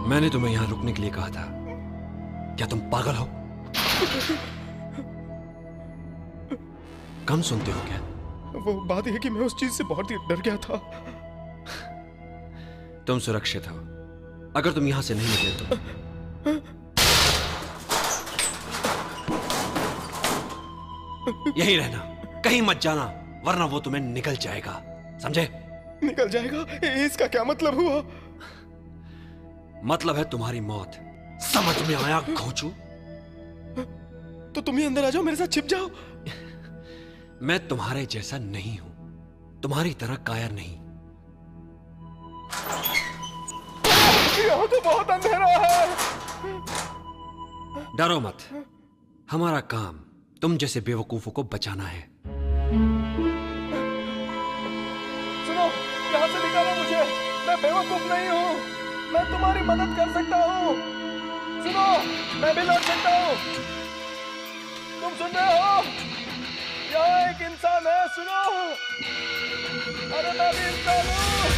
मैंने तुम्हें यहां रुकने के लिए कहा था, क्या तुम पागल हो? कम सुनते हो क्या? वो बात है कि मैं उस चीज से बहुत ही डर गया था। तुम सुरक्षित हो। अगर तुम यहां से नहीं निकले तो यही रहना, कहीं मत जाना, वरना वो तुम्हें निकल जाएगा, समझे? निकल जाएगा? इसका क्या मतलब हुआ? मतलब है तुम्हारी मौत। समझ में आया घोंचू? तो तुम ही अंदर आ जाओ, मेरे साथ छिप जाओ। मैं तुम्हारे जैसा नहीं हूं, तुम्हारी तरह कायर नहीं। यहाँ तो बहुत अंधेरा है। डरो मत, हमारा काम तुम जैसे बेवकूफों को बचाना है। सुनो, यहाँ से निकालो मुझे। मैं बेवकूफ नहीं हूँ, मैं तुम्हारी मदद कर सकता हूँ। सुनो, मैं भी लड़ सकता हूँ। तुम सुन रहे हो? यहाँ एक इंसान है, सुनो। अरे मैं भी इंसान हूँ,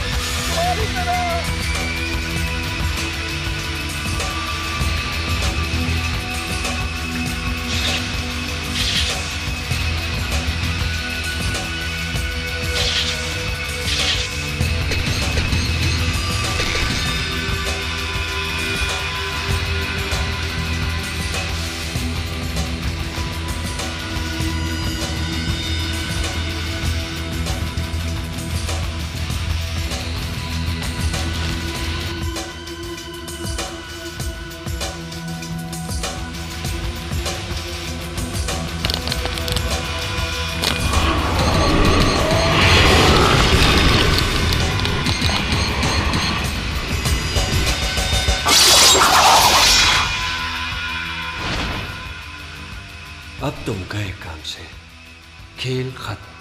तुम्हारी तरह। अब तुम गए काम से, खेल खत्म।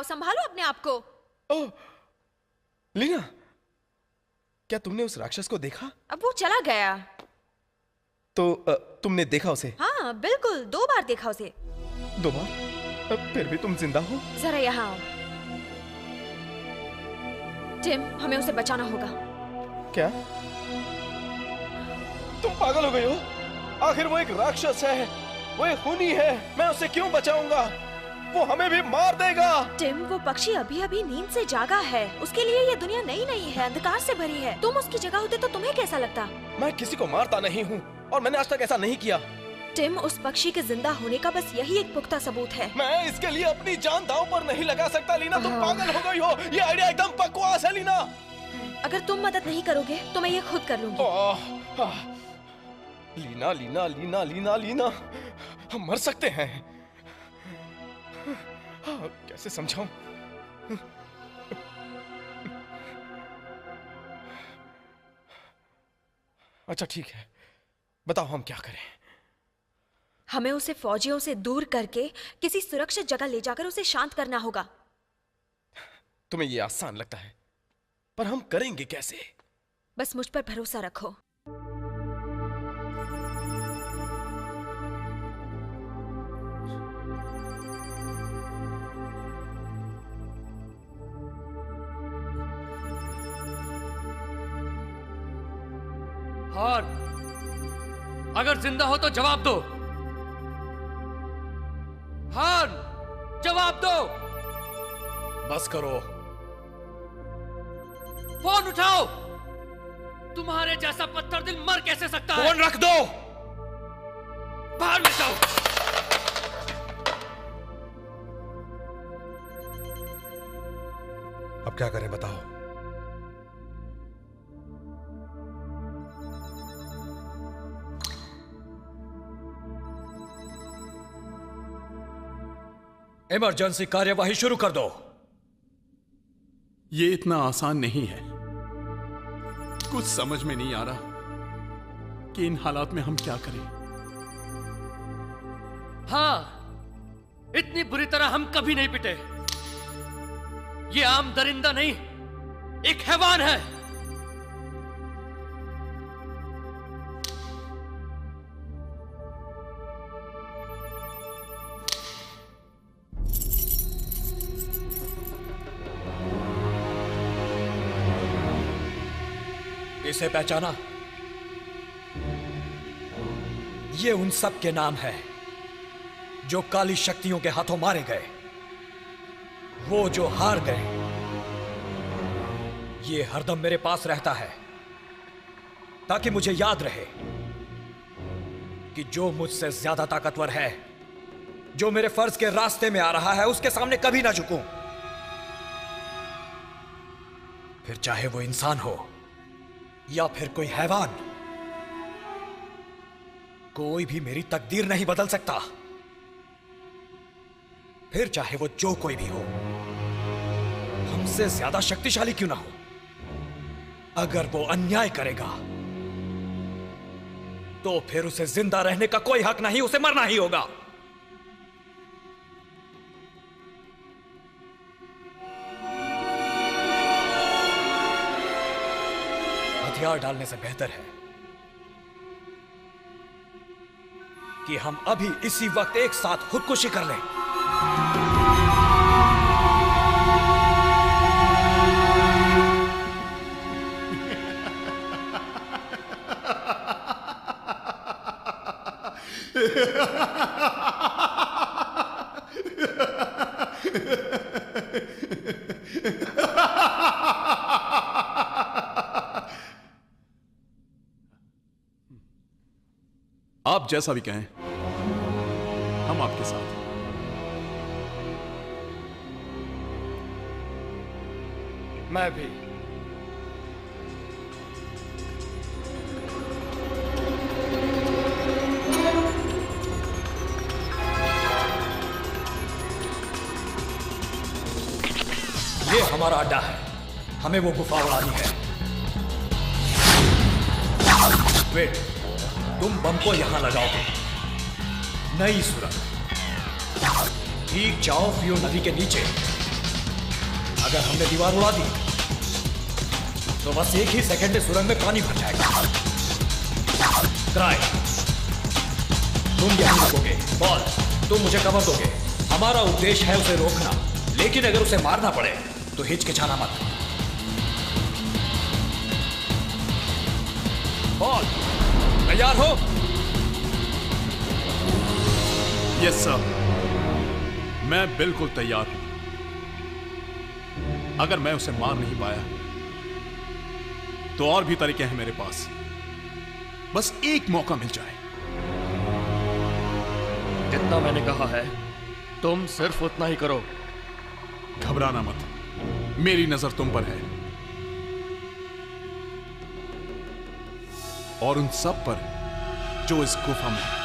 संभालो अपने आप को। ओह, लीना, क्या तुमने उस राक्षस को देखा? अब वो चला गया। तो तुमने देखा उसे? हाँ बिल्कुल, 2 बार देखा उसे। 2 बार? फिर भी तुम जिंदा हो? जरा यहाँ आओ। टिम, हमें उसे बचाना होगा। क्या? तुम पागल हो गई हो? आखिर वो एक राक्षस है, वो एक खूनी है, मैं उसे क्यों बचाऊंगा? वो हमें भी मार देगा। टिम, वो पक्षी अभी अभी नींद से जागा है, उसके लिए ये दुनिया नई नई है, अंधकार से भरी है। तुम उसकी जगह होते तो तुम्हें कैसा लगता? मैं किसी को मारता नहीं हूँ और मैंने आज तक ऐसा नहीं किया। टिम, उस पक्षी के जिंदा होने का बस यही एक पुख्ता सबूत है। मैं इसके लिए अपनी जान दांव पर नहीं लगा सकता लीना, तुम पागल हो गई हो। ये आइडिया एकदम बकवास है लीना। अगर तुम मदद नहीं करोगे तो मैं ये खुद कर लूंगी। लीना लीना लीना लीना लीना, हम मर सकते हैं। कैसे समझाऊं? अच्छा ठीक है, बताओ हम क्या करें? हमें उसे फौजियों से दूर करके किसी सुरक्षित जगह ले जाकर उसे शांत करना होगा। तुम्हें ये आसान लगता है, पर हम करेंगे कैसे? बस मुझ पर भरोसा रखो। हार, अगर जिंदा हो तो जवाब दो। हार, जवाब दो। बस करो। फोन उठाओ। तुम्हारे जैसा पत्थर दिल मर कैसे सकता है? फोन रख दो। बाहर निकलो। अब क्या करें बताओ? इमरजेंसी कार्यवाही शुरू कर दो। ये इतना आसान नहीं है। कुछ समझ में नहीं आ रहा कि इन हालात में हम क्या करें। हाँ, इतनी बुरी तरह हम कभी नहीं पिटे। ये आम दरिंदा नहीं, एक हैवान है। इसे पहचाना? ये उन सब के नाम है जो काली शक्तियों के हाथों मारे गए, वो जो हार गए। ये हरदम मेरे पास रहता है ताकि मुझे याद रहे कि जो मुझसे ज्यादा ताकतवर है, जो मेरे फर्ज के रास्ते में आ रहा है, उसके सामने कभी ना झुकूं। फिर चाहे वो इंसान हो या फिर कोई हैवान, कोई भी मेरी तकदीर नहीं बदल सकता। फिर चाहे वो जो कोई भी हो, हमसे ज्यादा शक्तिशाली क्यों ना हो, अगर वो अन्याय करेगा तो फिर उसे जिंदा रहने का कोई हक नहीं, उसे मरना ही होगा। हथियार डालने से बेहतर है कि हम अभी इसी वक्त एक साथ खुदकुशी कर लें। आप जैसा भी कहें, हम आपके साथ हैं। मैं भी। ये हमारा अड्डा है, हमें वो गुफा उड़ानी है। वेट, तुम बम को यहां लगाओगे। नई सुरंग, ठीक जाओ फ्यो नदी के नीचे। अगर हमने दीवार उड़ा दी तो बस एक ही सेकंड में सुरंग में पानी भर जाएगा। क्राई, तुम यहीं रुकोगे। बॉल, तुम मुझे कवर दोगे। हमारा उद्देश्य है उसे रोकना, लेकिन अगर उसे मारना पड़े तो हिचकिचाना मत। बॉल, तैयार हो? यस सर, मैं बिल्कुल तैयार हूं। अगर मैं उसे मार नहीं पाया तो और भी तरीके हैं मेरे पास। बस एक मौका मिल जाए। जितना मैंने कहा है तुम सिर्फ उतना ही करो। घबराना मत, मेरी नजर तुम पर है और उन सब पर जो इस गुफा में है।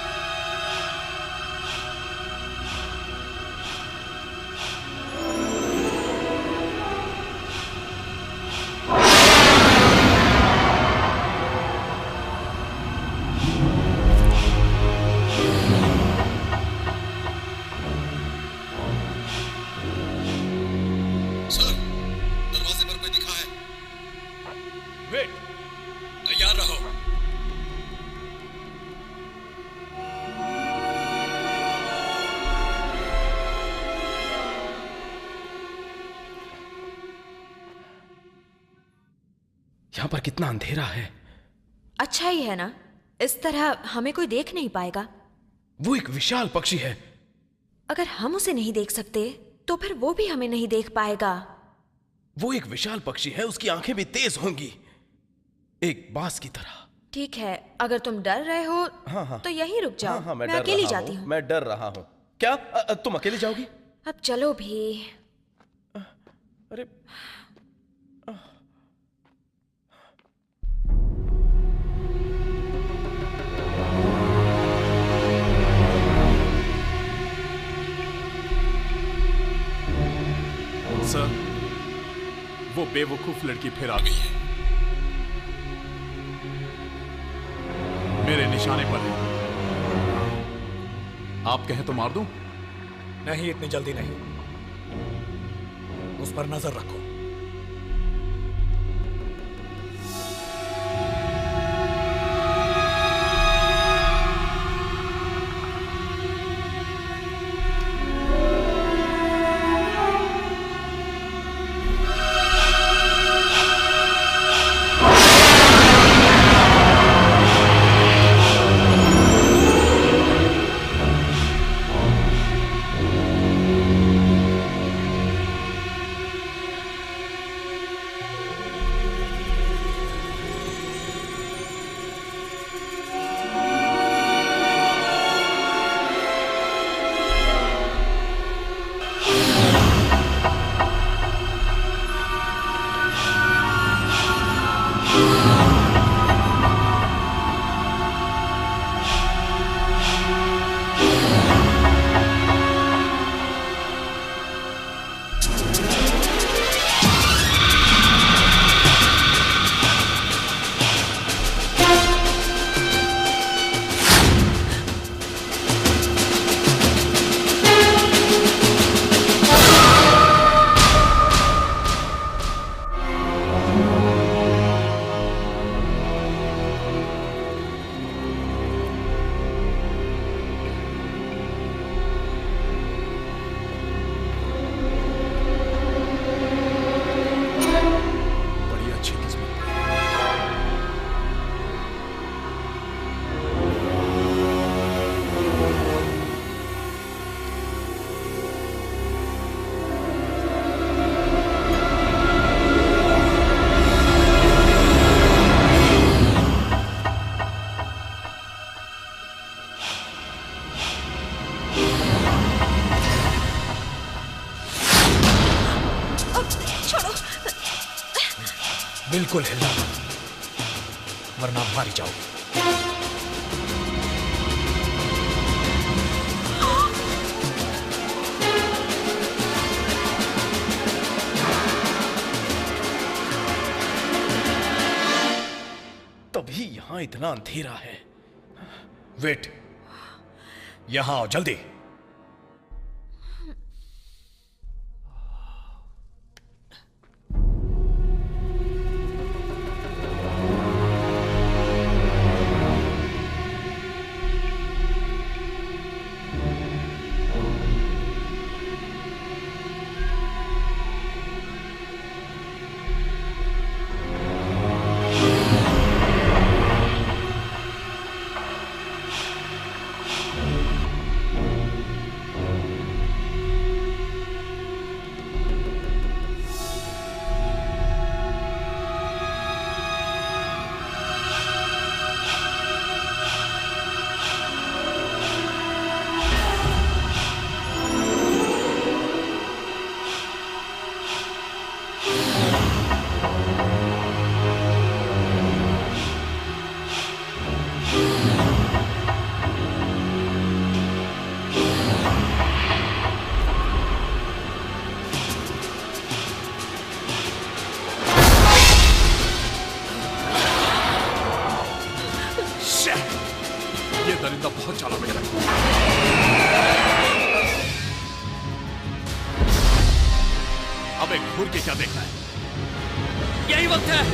यहां पर कितना अंधेरा है। अच्छा ही है ना, इस तरह हमें कोई देख नहीं पाएगा। वो एक विशाल पक्षी है। अगर हम उसे नहीं देख सकते तो फिर वो भी हमें नहीं देख पाएगा। वो एक विशाल पक्षी है, उसकी आंखें भी तेज होंगी, एक बाज की तरह। ठीक है, अगर तुम डर रहे हो हाँ। तो यहीं रुक जाओ। हाँ, मैं अकेली जाती हूँ। मैं डर रहा हूँ। क्या तुम अकेले जाओगी? अब चलो भी। अरे सर, वो बेवकूफ लड़की फिर आ गई है। मेरे निशाने पर है। आप कहें तो मार दूं? नहीं, इतनी जल्दी नहीं। उस पर नजर रखो। बिल्कुल हिलना मत, वरना मारी जाओगी। तभी यहां इतना अंधेरा है। वेट, यहां आओ जल्दी। अबे घूर के क्या देखना है? यही वक्त है।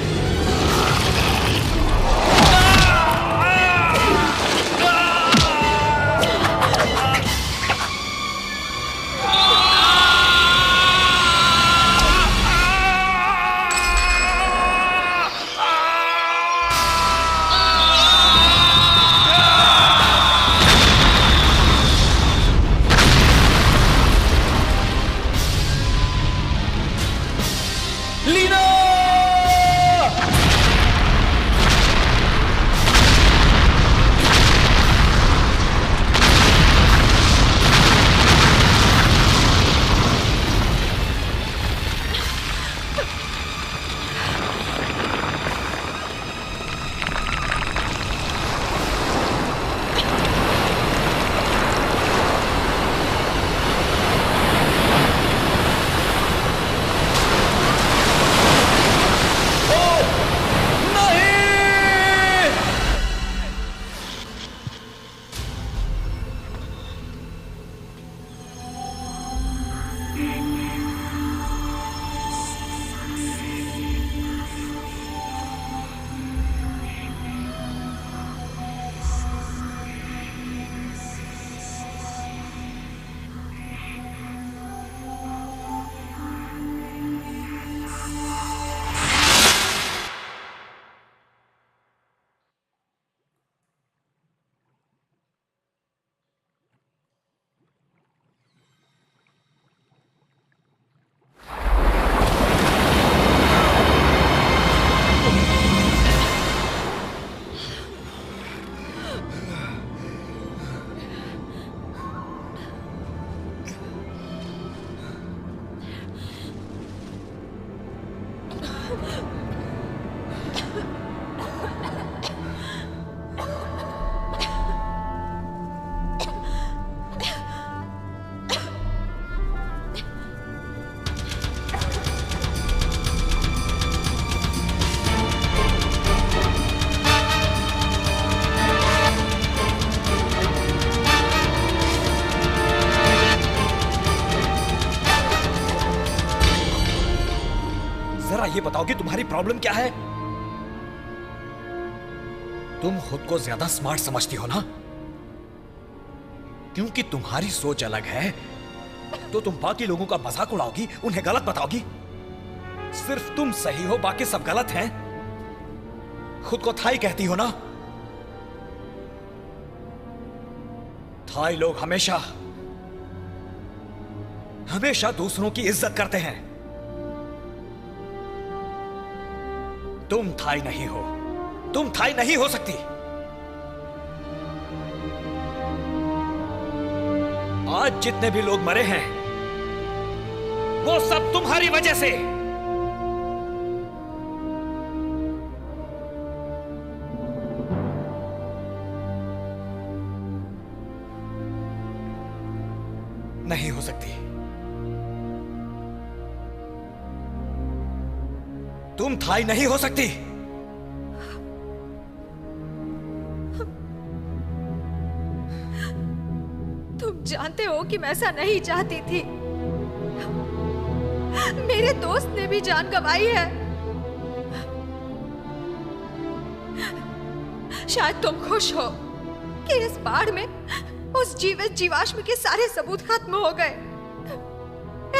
ये बताओ कि तुम्हारी प्रॉब्लम क्या है? तुम खुद को ज्यादा स्मार्ट समझती हो ना? क्योंकि तुम्हारी सोच अलग है तो तुम बाकी लोगों का मजाक उड़ाओगी, उन्हें गलत बताओगी। सिर्फ तुम सही हो, बाकी सब गलत हैं। खुद को थाई कहती हो ना? थाई लोग हमेशा दूसरों की इज्जत करते हैं। तुम थाई नहीं हो, तुम थाई नहीं हो सकती। आज जितने भी लोग मरे हैं वो सब तुम्हारी वजह से। नहीं हो सकती। तुम थाई नहीं हो सकती। तुम जानते हो कि मैं ऐसा नहीं चाहती थी। मेरे दोस्त ने भी जान गंवाई है। शायद तुम खुश हो कि इस बाढ़ में उस जीवित जीवाश्म के सारे सबूत खत्म हो गए।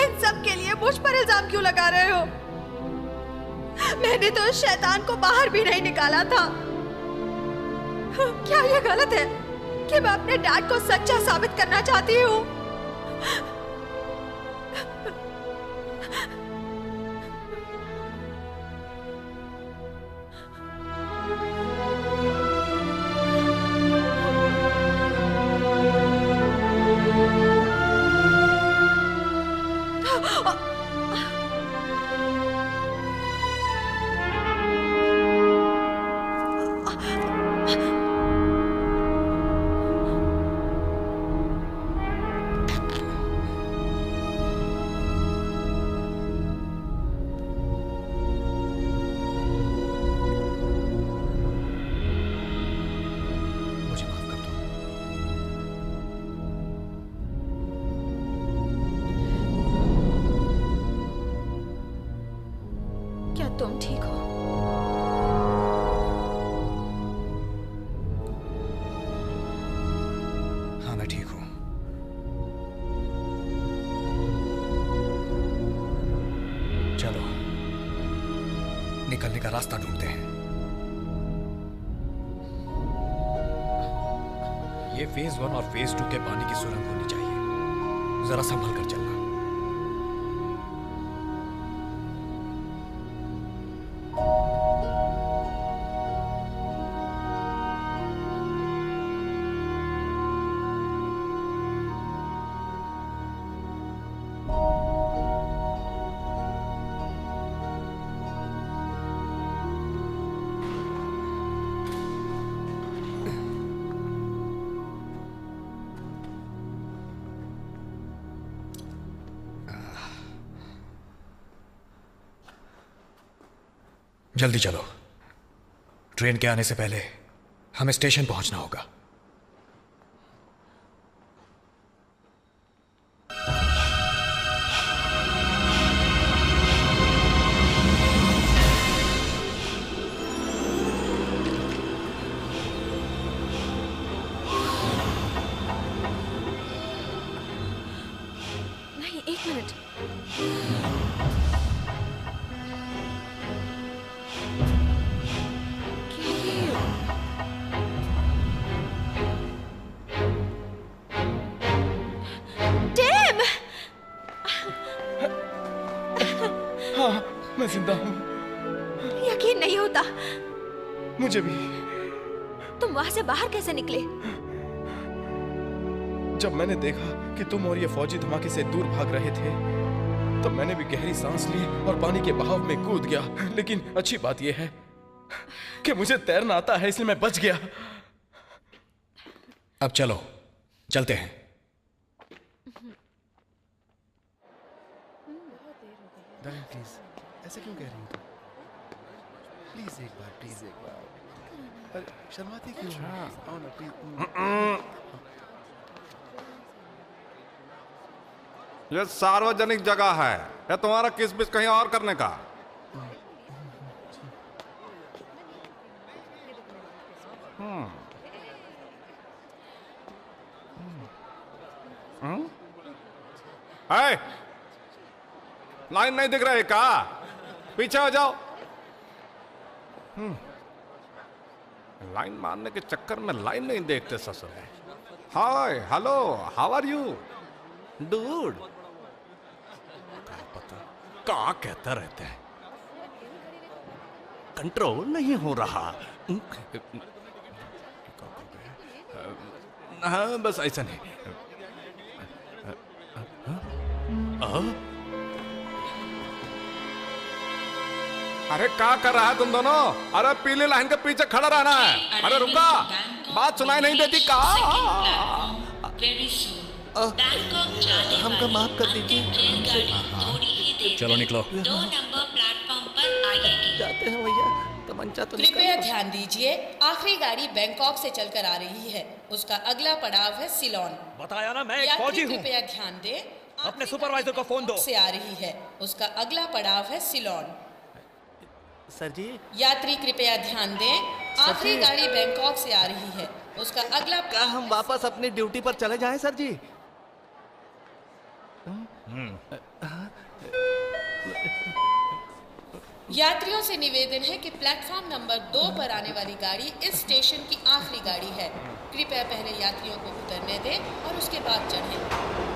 इन सब के लिए मुझ पर इल्जाम क्यों लगा रहे हो? मैंने तो उस शैतान को बाहर भी नहीं निकाला था। क्या यह गलत है कि मैं अपने डैड को सच्चा साबित करना चाहती हूँ? तुम ठीक हो? हाँ, मैं ठीक हूं। चलो निकलने का रास्ता ढूंढते हैं। ये फेज 1 और फेज 2 के पानी की सुरंग होनी चाहिए। जरा संभल कर चलना। जल्दी चलो, ट्रेन के आने से पहले हमें स्टेशन पहुंचना होगा। नहीं, एक मिनट। मैं जिंदा हूं। यकीन नहीं होता। मुझे भी। तुम वहां से बाहर कैसे निकले? जब मैंने देखा कि तुम और ये फौजी धमाके से दूर भाग रहे थे, तब मैंने भी गहरी सांस ली और पानी के बहाव में कूद गया। लेकिन अच्छी बात यह है कि मुझे तैरना आता है, इसलिए मैं बच गया। अब चलो, चलते हैं। डार्लिंग प्लीज, ऐसे क्यों कह रही हो? प्लीज एक बार, प्लीज एक बार। अरे शर्माती क्यों? आओ ना प्लीज। ये सार्वजनिक जगह है, या तुम्हारा किस बिस कहीं और करने का? है? लाइन नहीं दिख रही का? पीछे हो जाओ। लाइन मारने के चक्कर में लाइन नहीं देखते ससुर। Hi, hello, how are you dude? पता क्या कहते रहते हैं, कंट्रोल नहीं हो रहा। हाँ, बस ऐसा नहीं। अरे क्या कर रहा है तुम दोनों? अरे पीली लाइन के पीछे खड़ा रहना है। अरे रुका, बात सुनाई नहीं देती का? हमको माफ कर दीजिए। चलो निकलो। 2 नंबर प्लेटफॉर्म पर आएगी। जाते हैं भैया, तमंचा तो कृपया ध्यान दीजिए, आखिरी गाड़ी बैंकॉक से चलकर आ रही है। उसका अगला पड़ाव है सिलोन। बताया ना, मैं एक फौजी हूँ। कृपया ध्यान दें, अपने सुपरवाइजर को फोन दो। से आ रही है। उसका अगला पड़ाव है सिलोन। सर जी। यात्री कृपया ध्यान दें, आखिरी गाड़ी बैंकॉक से आ रही है। उसका अगला क्या हम वापस अपनी ड्यूटी पर चले जाएं सर जी? यात्रियों से निवेदन है कि प्लेटफॉर्म नंबर 2 पर आने वाली गाड़ी इस स्टेशन की आखिरी गाड़ी है। कृपया पहले यात्रियों को उतरने दें और उसके बाद चढ़ें।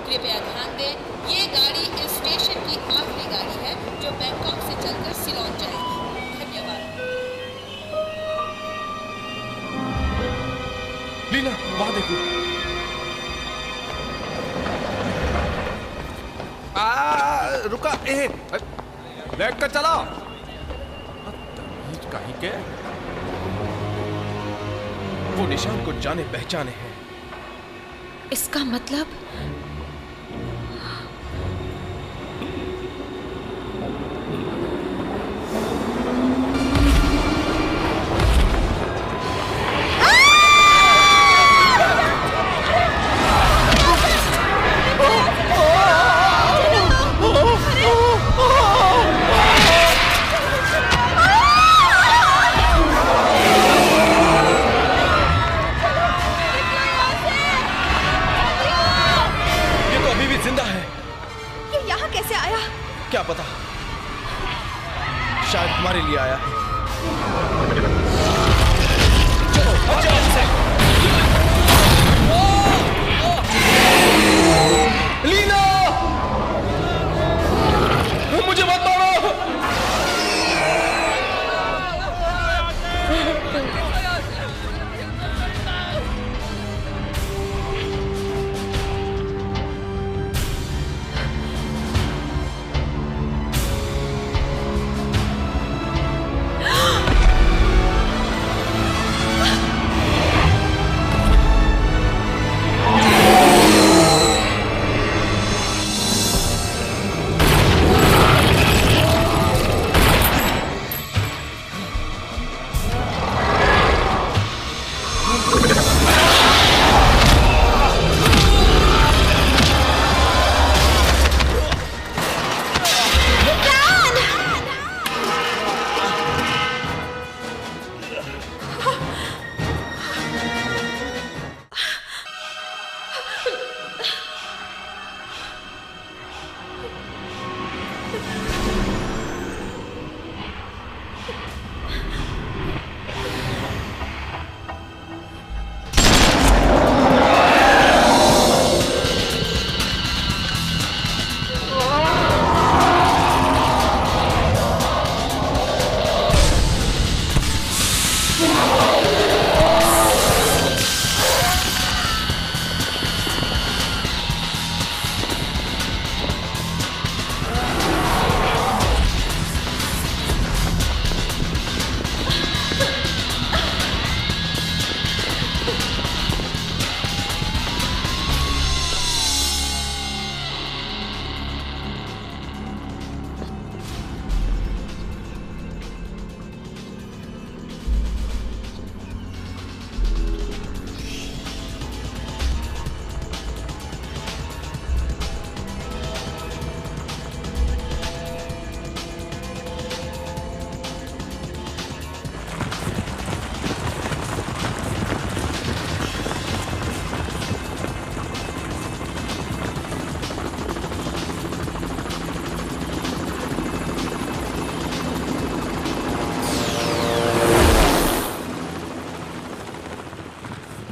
कृपया ध्यान दें, ये गाड़ी इस स्टेशन की आखिरी गाड़ी है जो बैंकॉक से चलकर सिलोन जाएगी। धन्यवाद। लीना, वहां देखो। रुका, लेट कर चलाओ। कहीं के वो निशान को जाने पहचाने हैं। इसका मतलब क्या पता, शायद हमारे लिए आया है। चलो बचाओ इसे। लीना, मुझे मत मारो।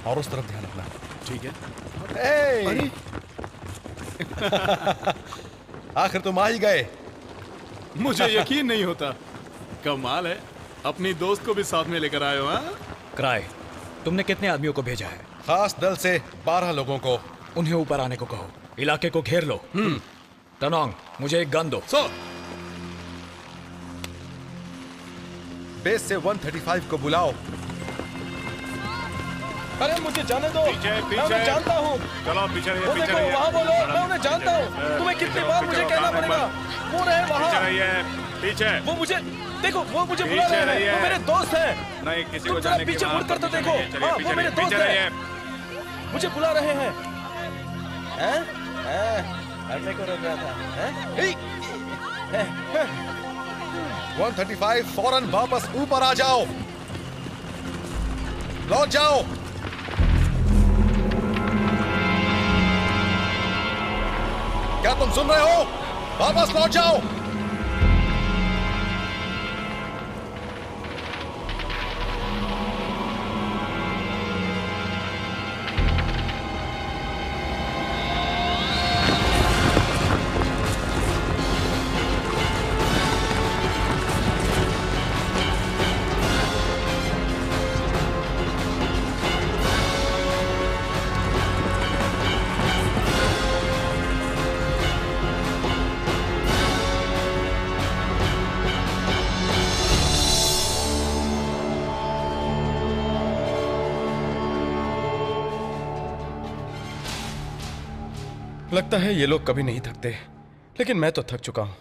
और उस तरफ ध्यान रखना। ठीक है। आखिर तुम आ ही गए। मुझे यकीन नहीं होता। कमाल है, अपनी दोस्त को भी साथ में लेकर आए हो। हाँ? क्राई, तुमने कितने आदमियों को भेजा है? खास दल से 12 लोगों को। उन्हें ऊपर आने को कहो, इलाके को घेर लो। टनोंग, मुझे एक गन दो। बेस से 135 को बुलाओ। अरे मुझे जाने दो। पीछे, मैं उन्हें जानता हूँ। चलो पीछे रहिए, वो पीछे देखो, रहिए। वहाँ बोलो, मैं उन्हें जानता हूँ। तुम्हें कितनी बार मुझे कहना पड़ेगा? वो रहे वहाँ। पीछे रहिए, पीछे। वो मुझे देखो, वो मुझे बुला रहे हैं। वो मेरे दोस्त हैं। नहीं, किसी तुम को जरा जाने की पीछे बात मुड़कर तो नहीं। देखो। चलिए, हाँ, पीछे वो मेरे रहिए, दोस्त पीछे रहिए। हैं। मुझे बुला रहे हैं। हैं? हटने को रोक रहा था। हैं? 135 फौरन वापस ऊपर आ जाओ। लौट जाओ। क्या तुम सुन रहे हो? वापस लौट जाओ। लगता है ये लोग कभी नहीं थकते, लेकिन मैं तो थक चुका हूं।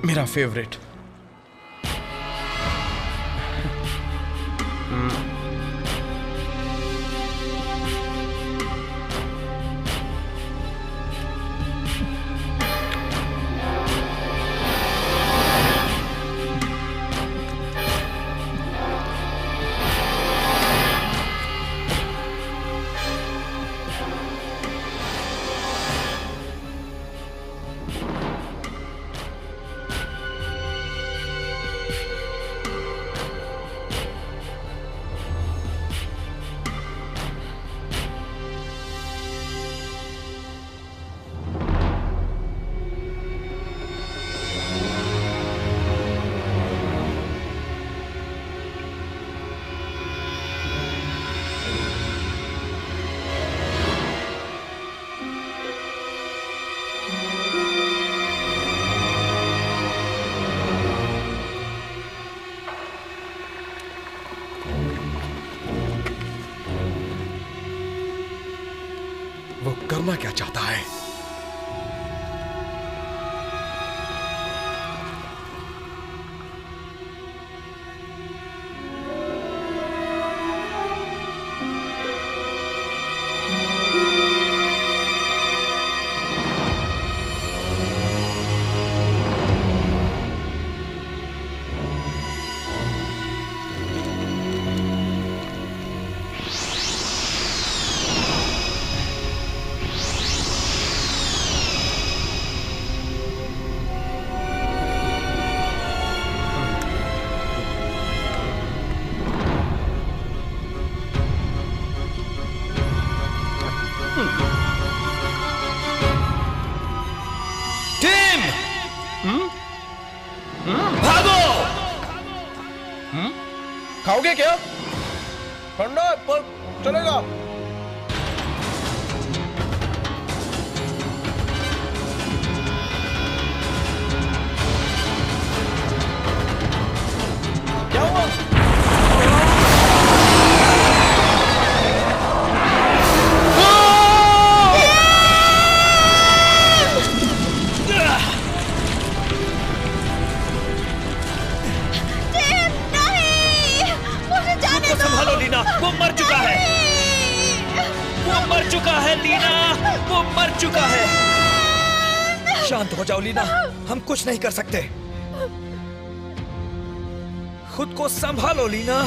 मेरा फेवरेट। वो करना क्या चाहता है? खाओगे क्या? ठंडा पर चलेगा। क्या हुआ? वो मर चुका है। वो मर चुका है लीना, वो मर चुका है। शांत हो जाओ लीना, हम कुछ नहीं कर सकते। खुद को संभालो लीना।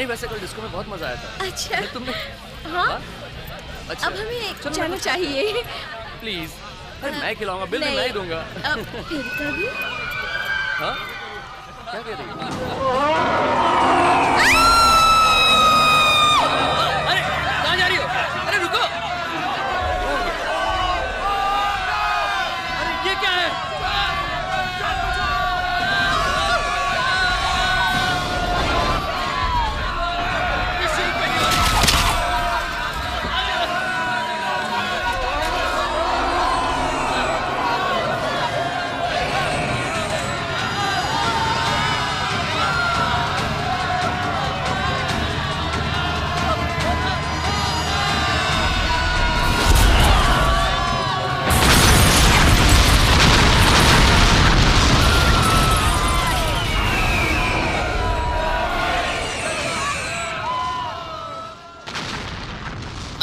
वैसे कल डिस्को में बहुत मजा आया था। अच्छा तुमने? हाँ? अच्छा, अब हमें जाना चाहिए। प्लीज। अरे मैं खिलाऊंगा, बिल भी मैं ही दूंगा। फिर कभी? हाँ? क्या कह रही है? अरे कहाँ जा रही हो? अरे रुको। अरे ये क्या है?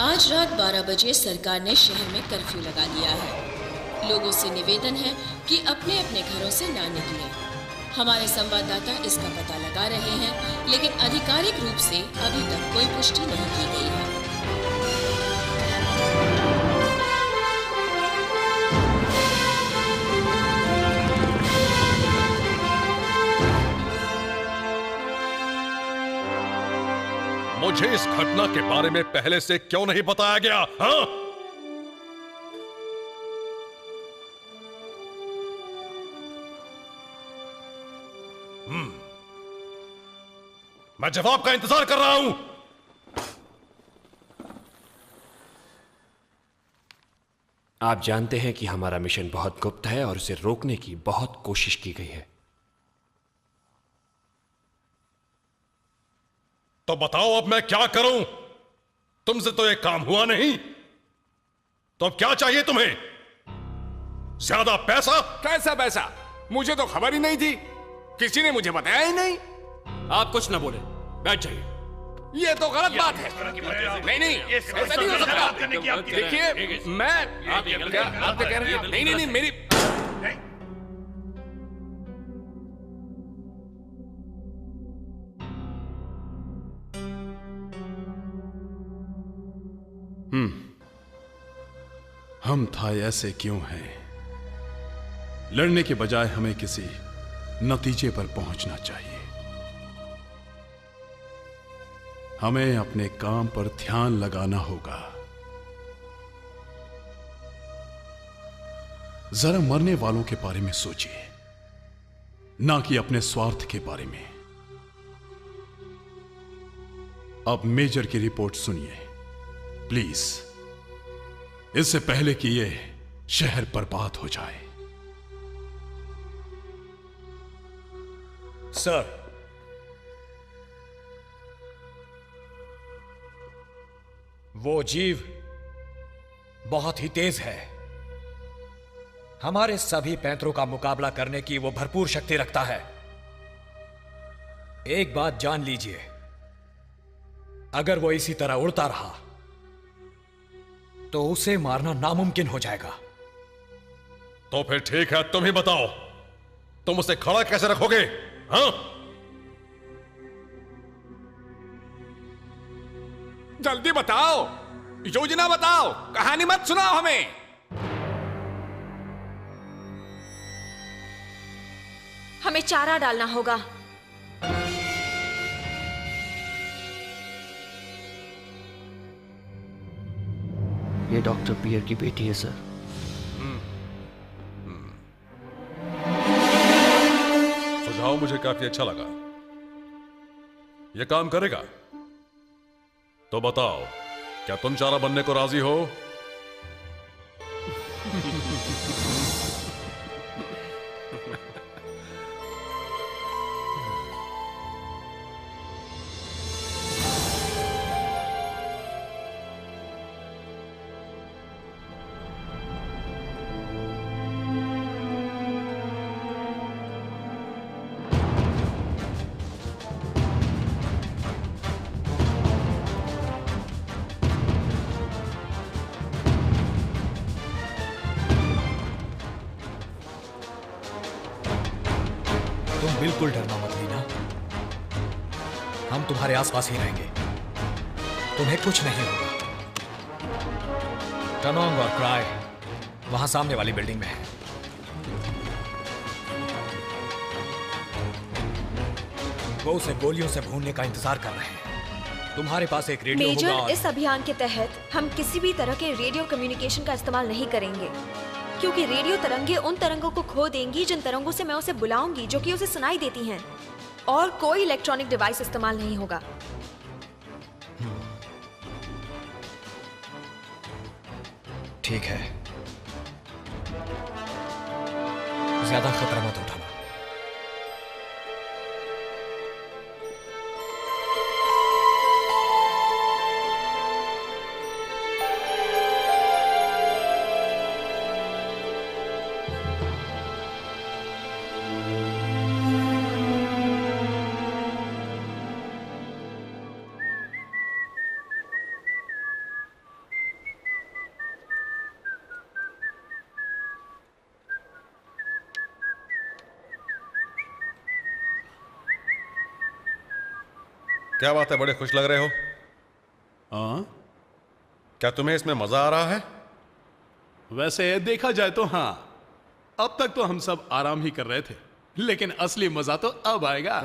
आज रात 12 बजे सरकार ने शहर में कर्फ्यू लगा दिया है। लोगों से निवेदन है कि अपने अपने घरों से ना निकलें। हमारे संवाददाता इसका पता लगा रहे हैं, लेकिन आधिकारिक रूप से अभी तक कोई पुष्टि नहीं की गई है। मुझे इस घटना के बारे में पहले से क्यों नहीं बताया गया? हाँ? मैं जवाब का इंतजार कर रहा हूं। आप जानते हैं कि हमारा मिशन बहुत गुप्त है और उसे रोकने की बहुत कोशिश की गई है। तो बताओ अब मैं क्या करूं? तुमसे तो एक काम हुआ नहीं, तो अब क्या चाहिए तुम्हें? ज्यादा पैसा? कैसा पैसा? मुझे तो खबर ही नहीं थी, किसी ने मुझे बताया ही नहीं। आप कुछ ना बोले, बैठ जाइए। ये तो गलत बात है। नहीं, ऐसा नहीं हो सकता। देखिए, मैं आप कह रहे हैं नहीं, मेरी हम थाई ऐसे क्यों हैं? लड़ने के बजाय हमें किसी नतीजे पर पहुंचना चाहिए। हमें अपने काम पर ध्यान लगाना होगा। जरा मरने वालों के बारे में सोचिए, ना कि अपने स्वार्थ के बारे में। अब मेजर की रिपोर्ट सुनिए प्लीज, इससे पहले कि यह शहर बर्बाद हो जाए। सर, वो जीव बहुत ही तेज है। हमारे सभी पैंतरों का मुकाबला करने की वो भरपूर शक्ति रखता है। एक बात जान लीजिए, अगर वो इसी तरह उड़ता रहा तो उसे मारना नामुमकिन हो जाएगा। तो फिर ठीक है, तुम ही बताओ, तुम उसे खड़ा कैसे रखोगे? हाँ? जल्दी बताओ, योजना बताओ, कहानी मत सुनाओ हमें। हमें चारा डालना होगा। ये डॉक्टर पियर की बेटी है सर। सुझाव मुझे काफी अच्छा लगा। यह काम करेगा? तो बताओ, क्या तुम चारा बनने को राजी हो? बिल्कुल डरना मत लीना, हम तुम्हारे आसपास ही रहेंगे, तुम्हें कुछ नहीं होगा। टनोंग और क्राई वहां सामने वाली बिल्डिंग में है। वो उसे गोलियों से भूनने का इंतजार कर रहे हैं। तुम्हारे पास एक रेडियो मेजर, होगा और... इस अभियान के तहत हम किसी भी तरह के रेडियो कम्युनिकेशन का इस्तेमाल नहीं करेंगे, क्योंकि रेडियो तरंगे उन तरंगों को खो देंगी जिन तरंगों से मैं उसे बुलाऊंगी, जो कि उसे सुनाई देती हैं। और कोई इलेक्ट्रॉनिक डिवाइस इस्तेमाल नहीं होगा। ठीक है, ज्यादा खतरा मत उठाना। क्या बात है, बड़े खुश लग रहे हो? हाँ? क्या तुम्हें इसमें मजा आ रहा है? वैसे देखा जाए तो हाँ, अब तक तो हम सब आराम ही कर रहे थे, लेकिन असली मजा तो अब आएगा।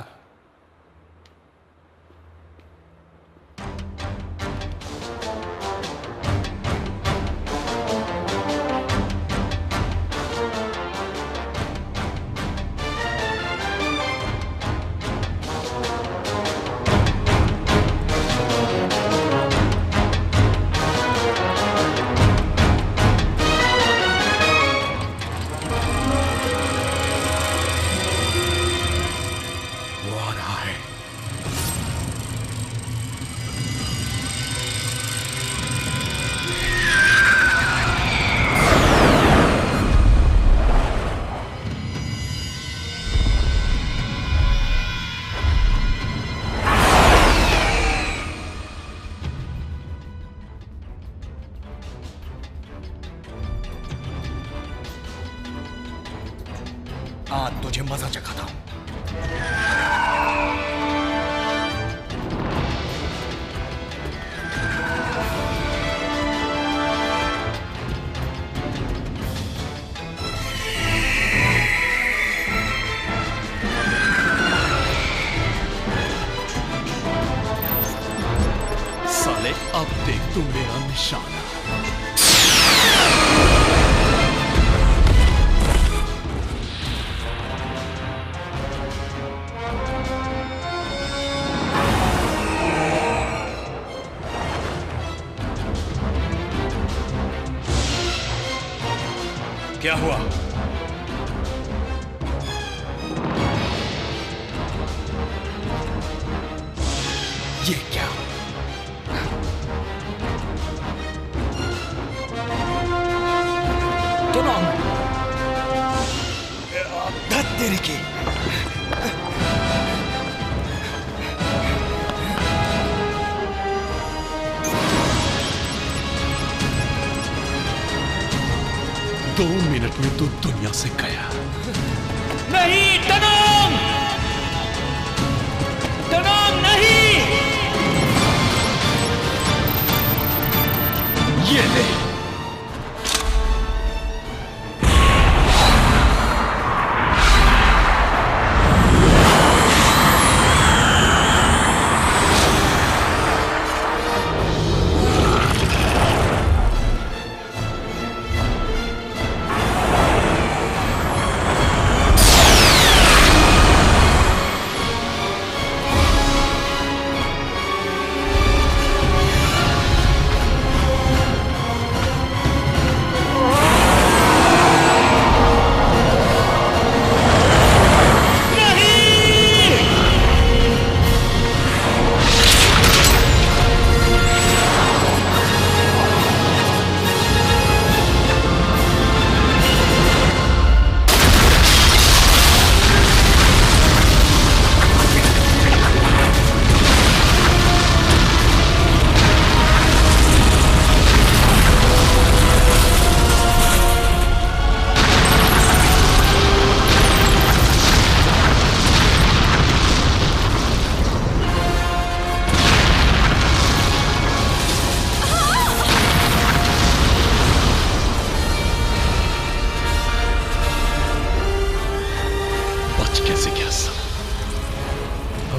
आज तुझे मजा चखाता हूं। साले अब देख तू मेरा निशाना। क्या हुआ? ये क्या? तेरे की दो मिनट में तू दुनिया से गया। नहीं तनोंग! तनोंग नहीं! ये ले।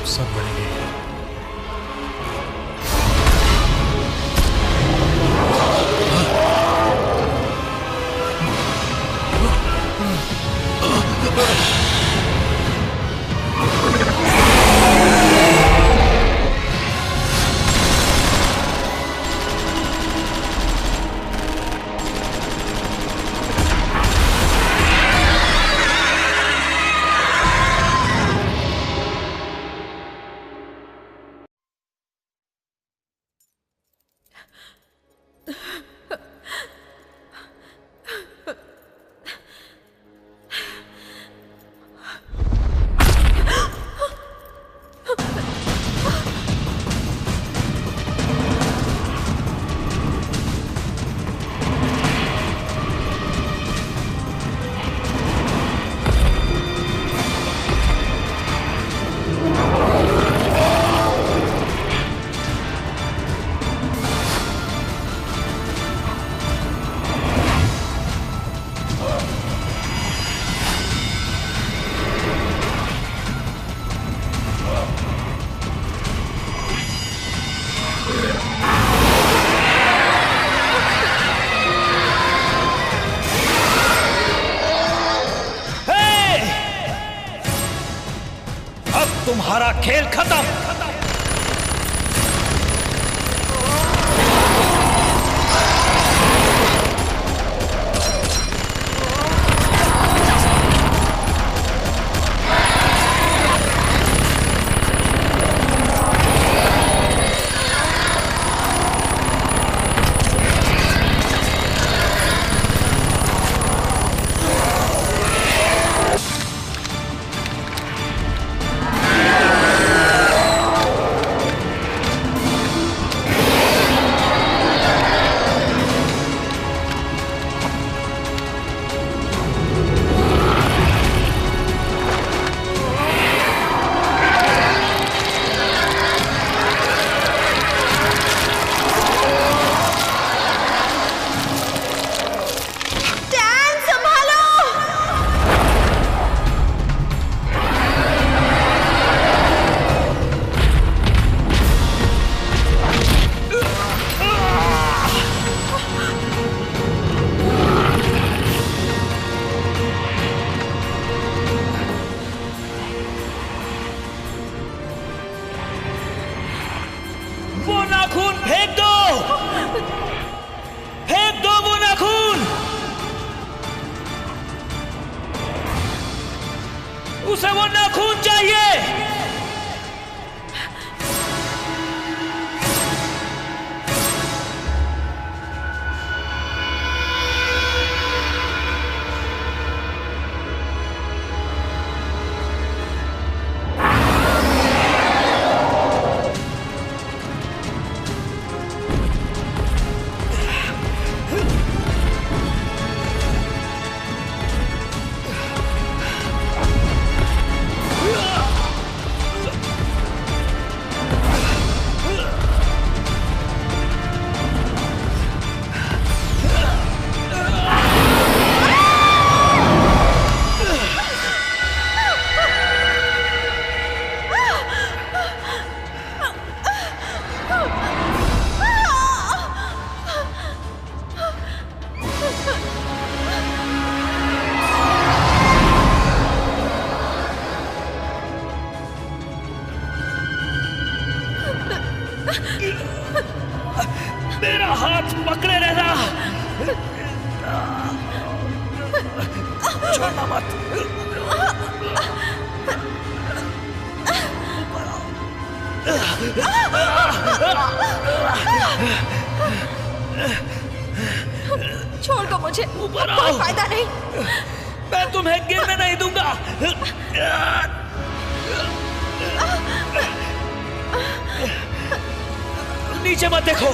सब बढ़ेंगे। तुम्हारा खेल खत्म। हाथ पकड़े रहना। छोड़ना मत। छोड़ दो मुझे, ऊपर कोई आओ। फायदा नहीं। मैं तुम्हें गिरने नहीं दूंगा। नीचे मत देखो।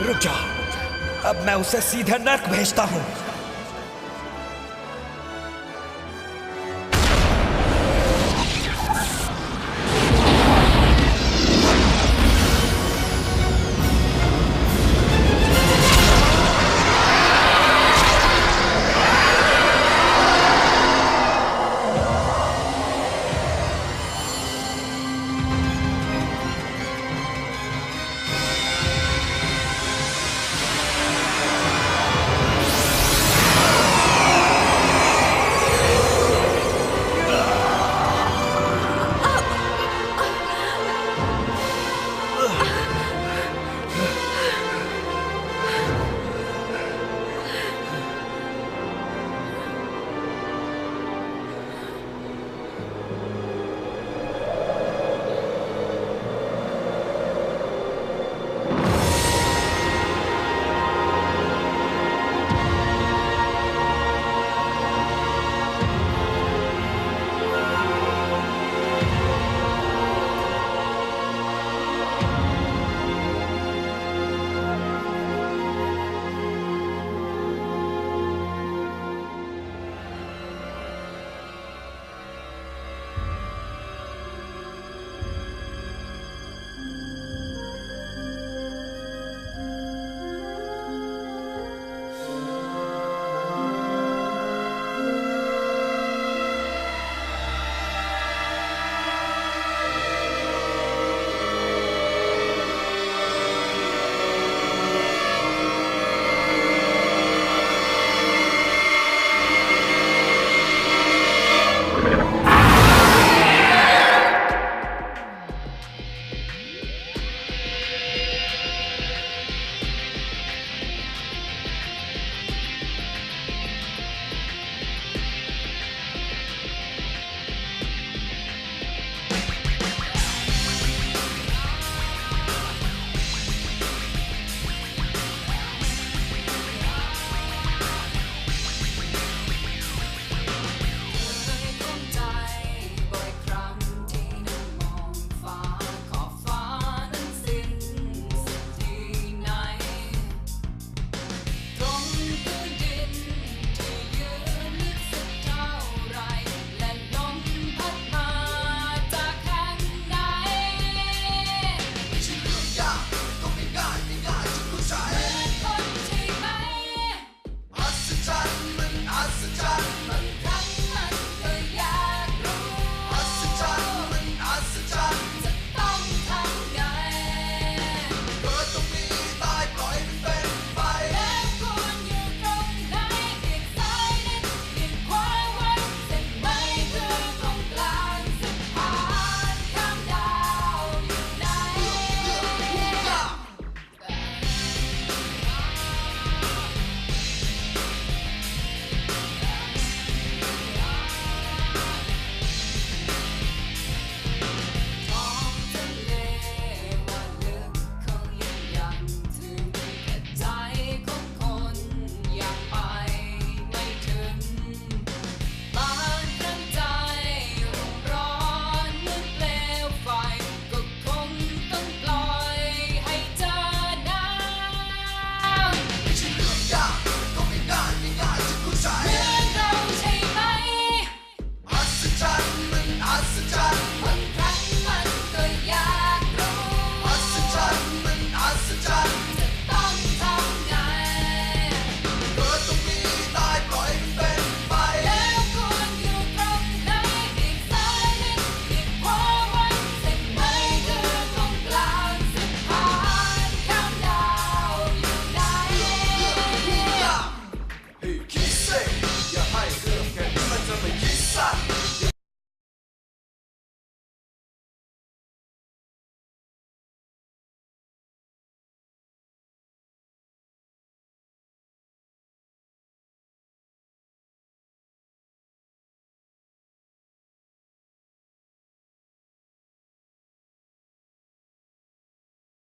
रुक जाओ, अब मैं उसे सीधे नर्क भेजता हूं।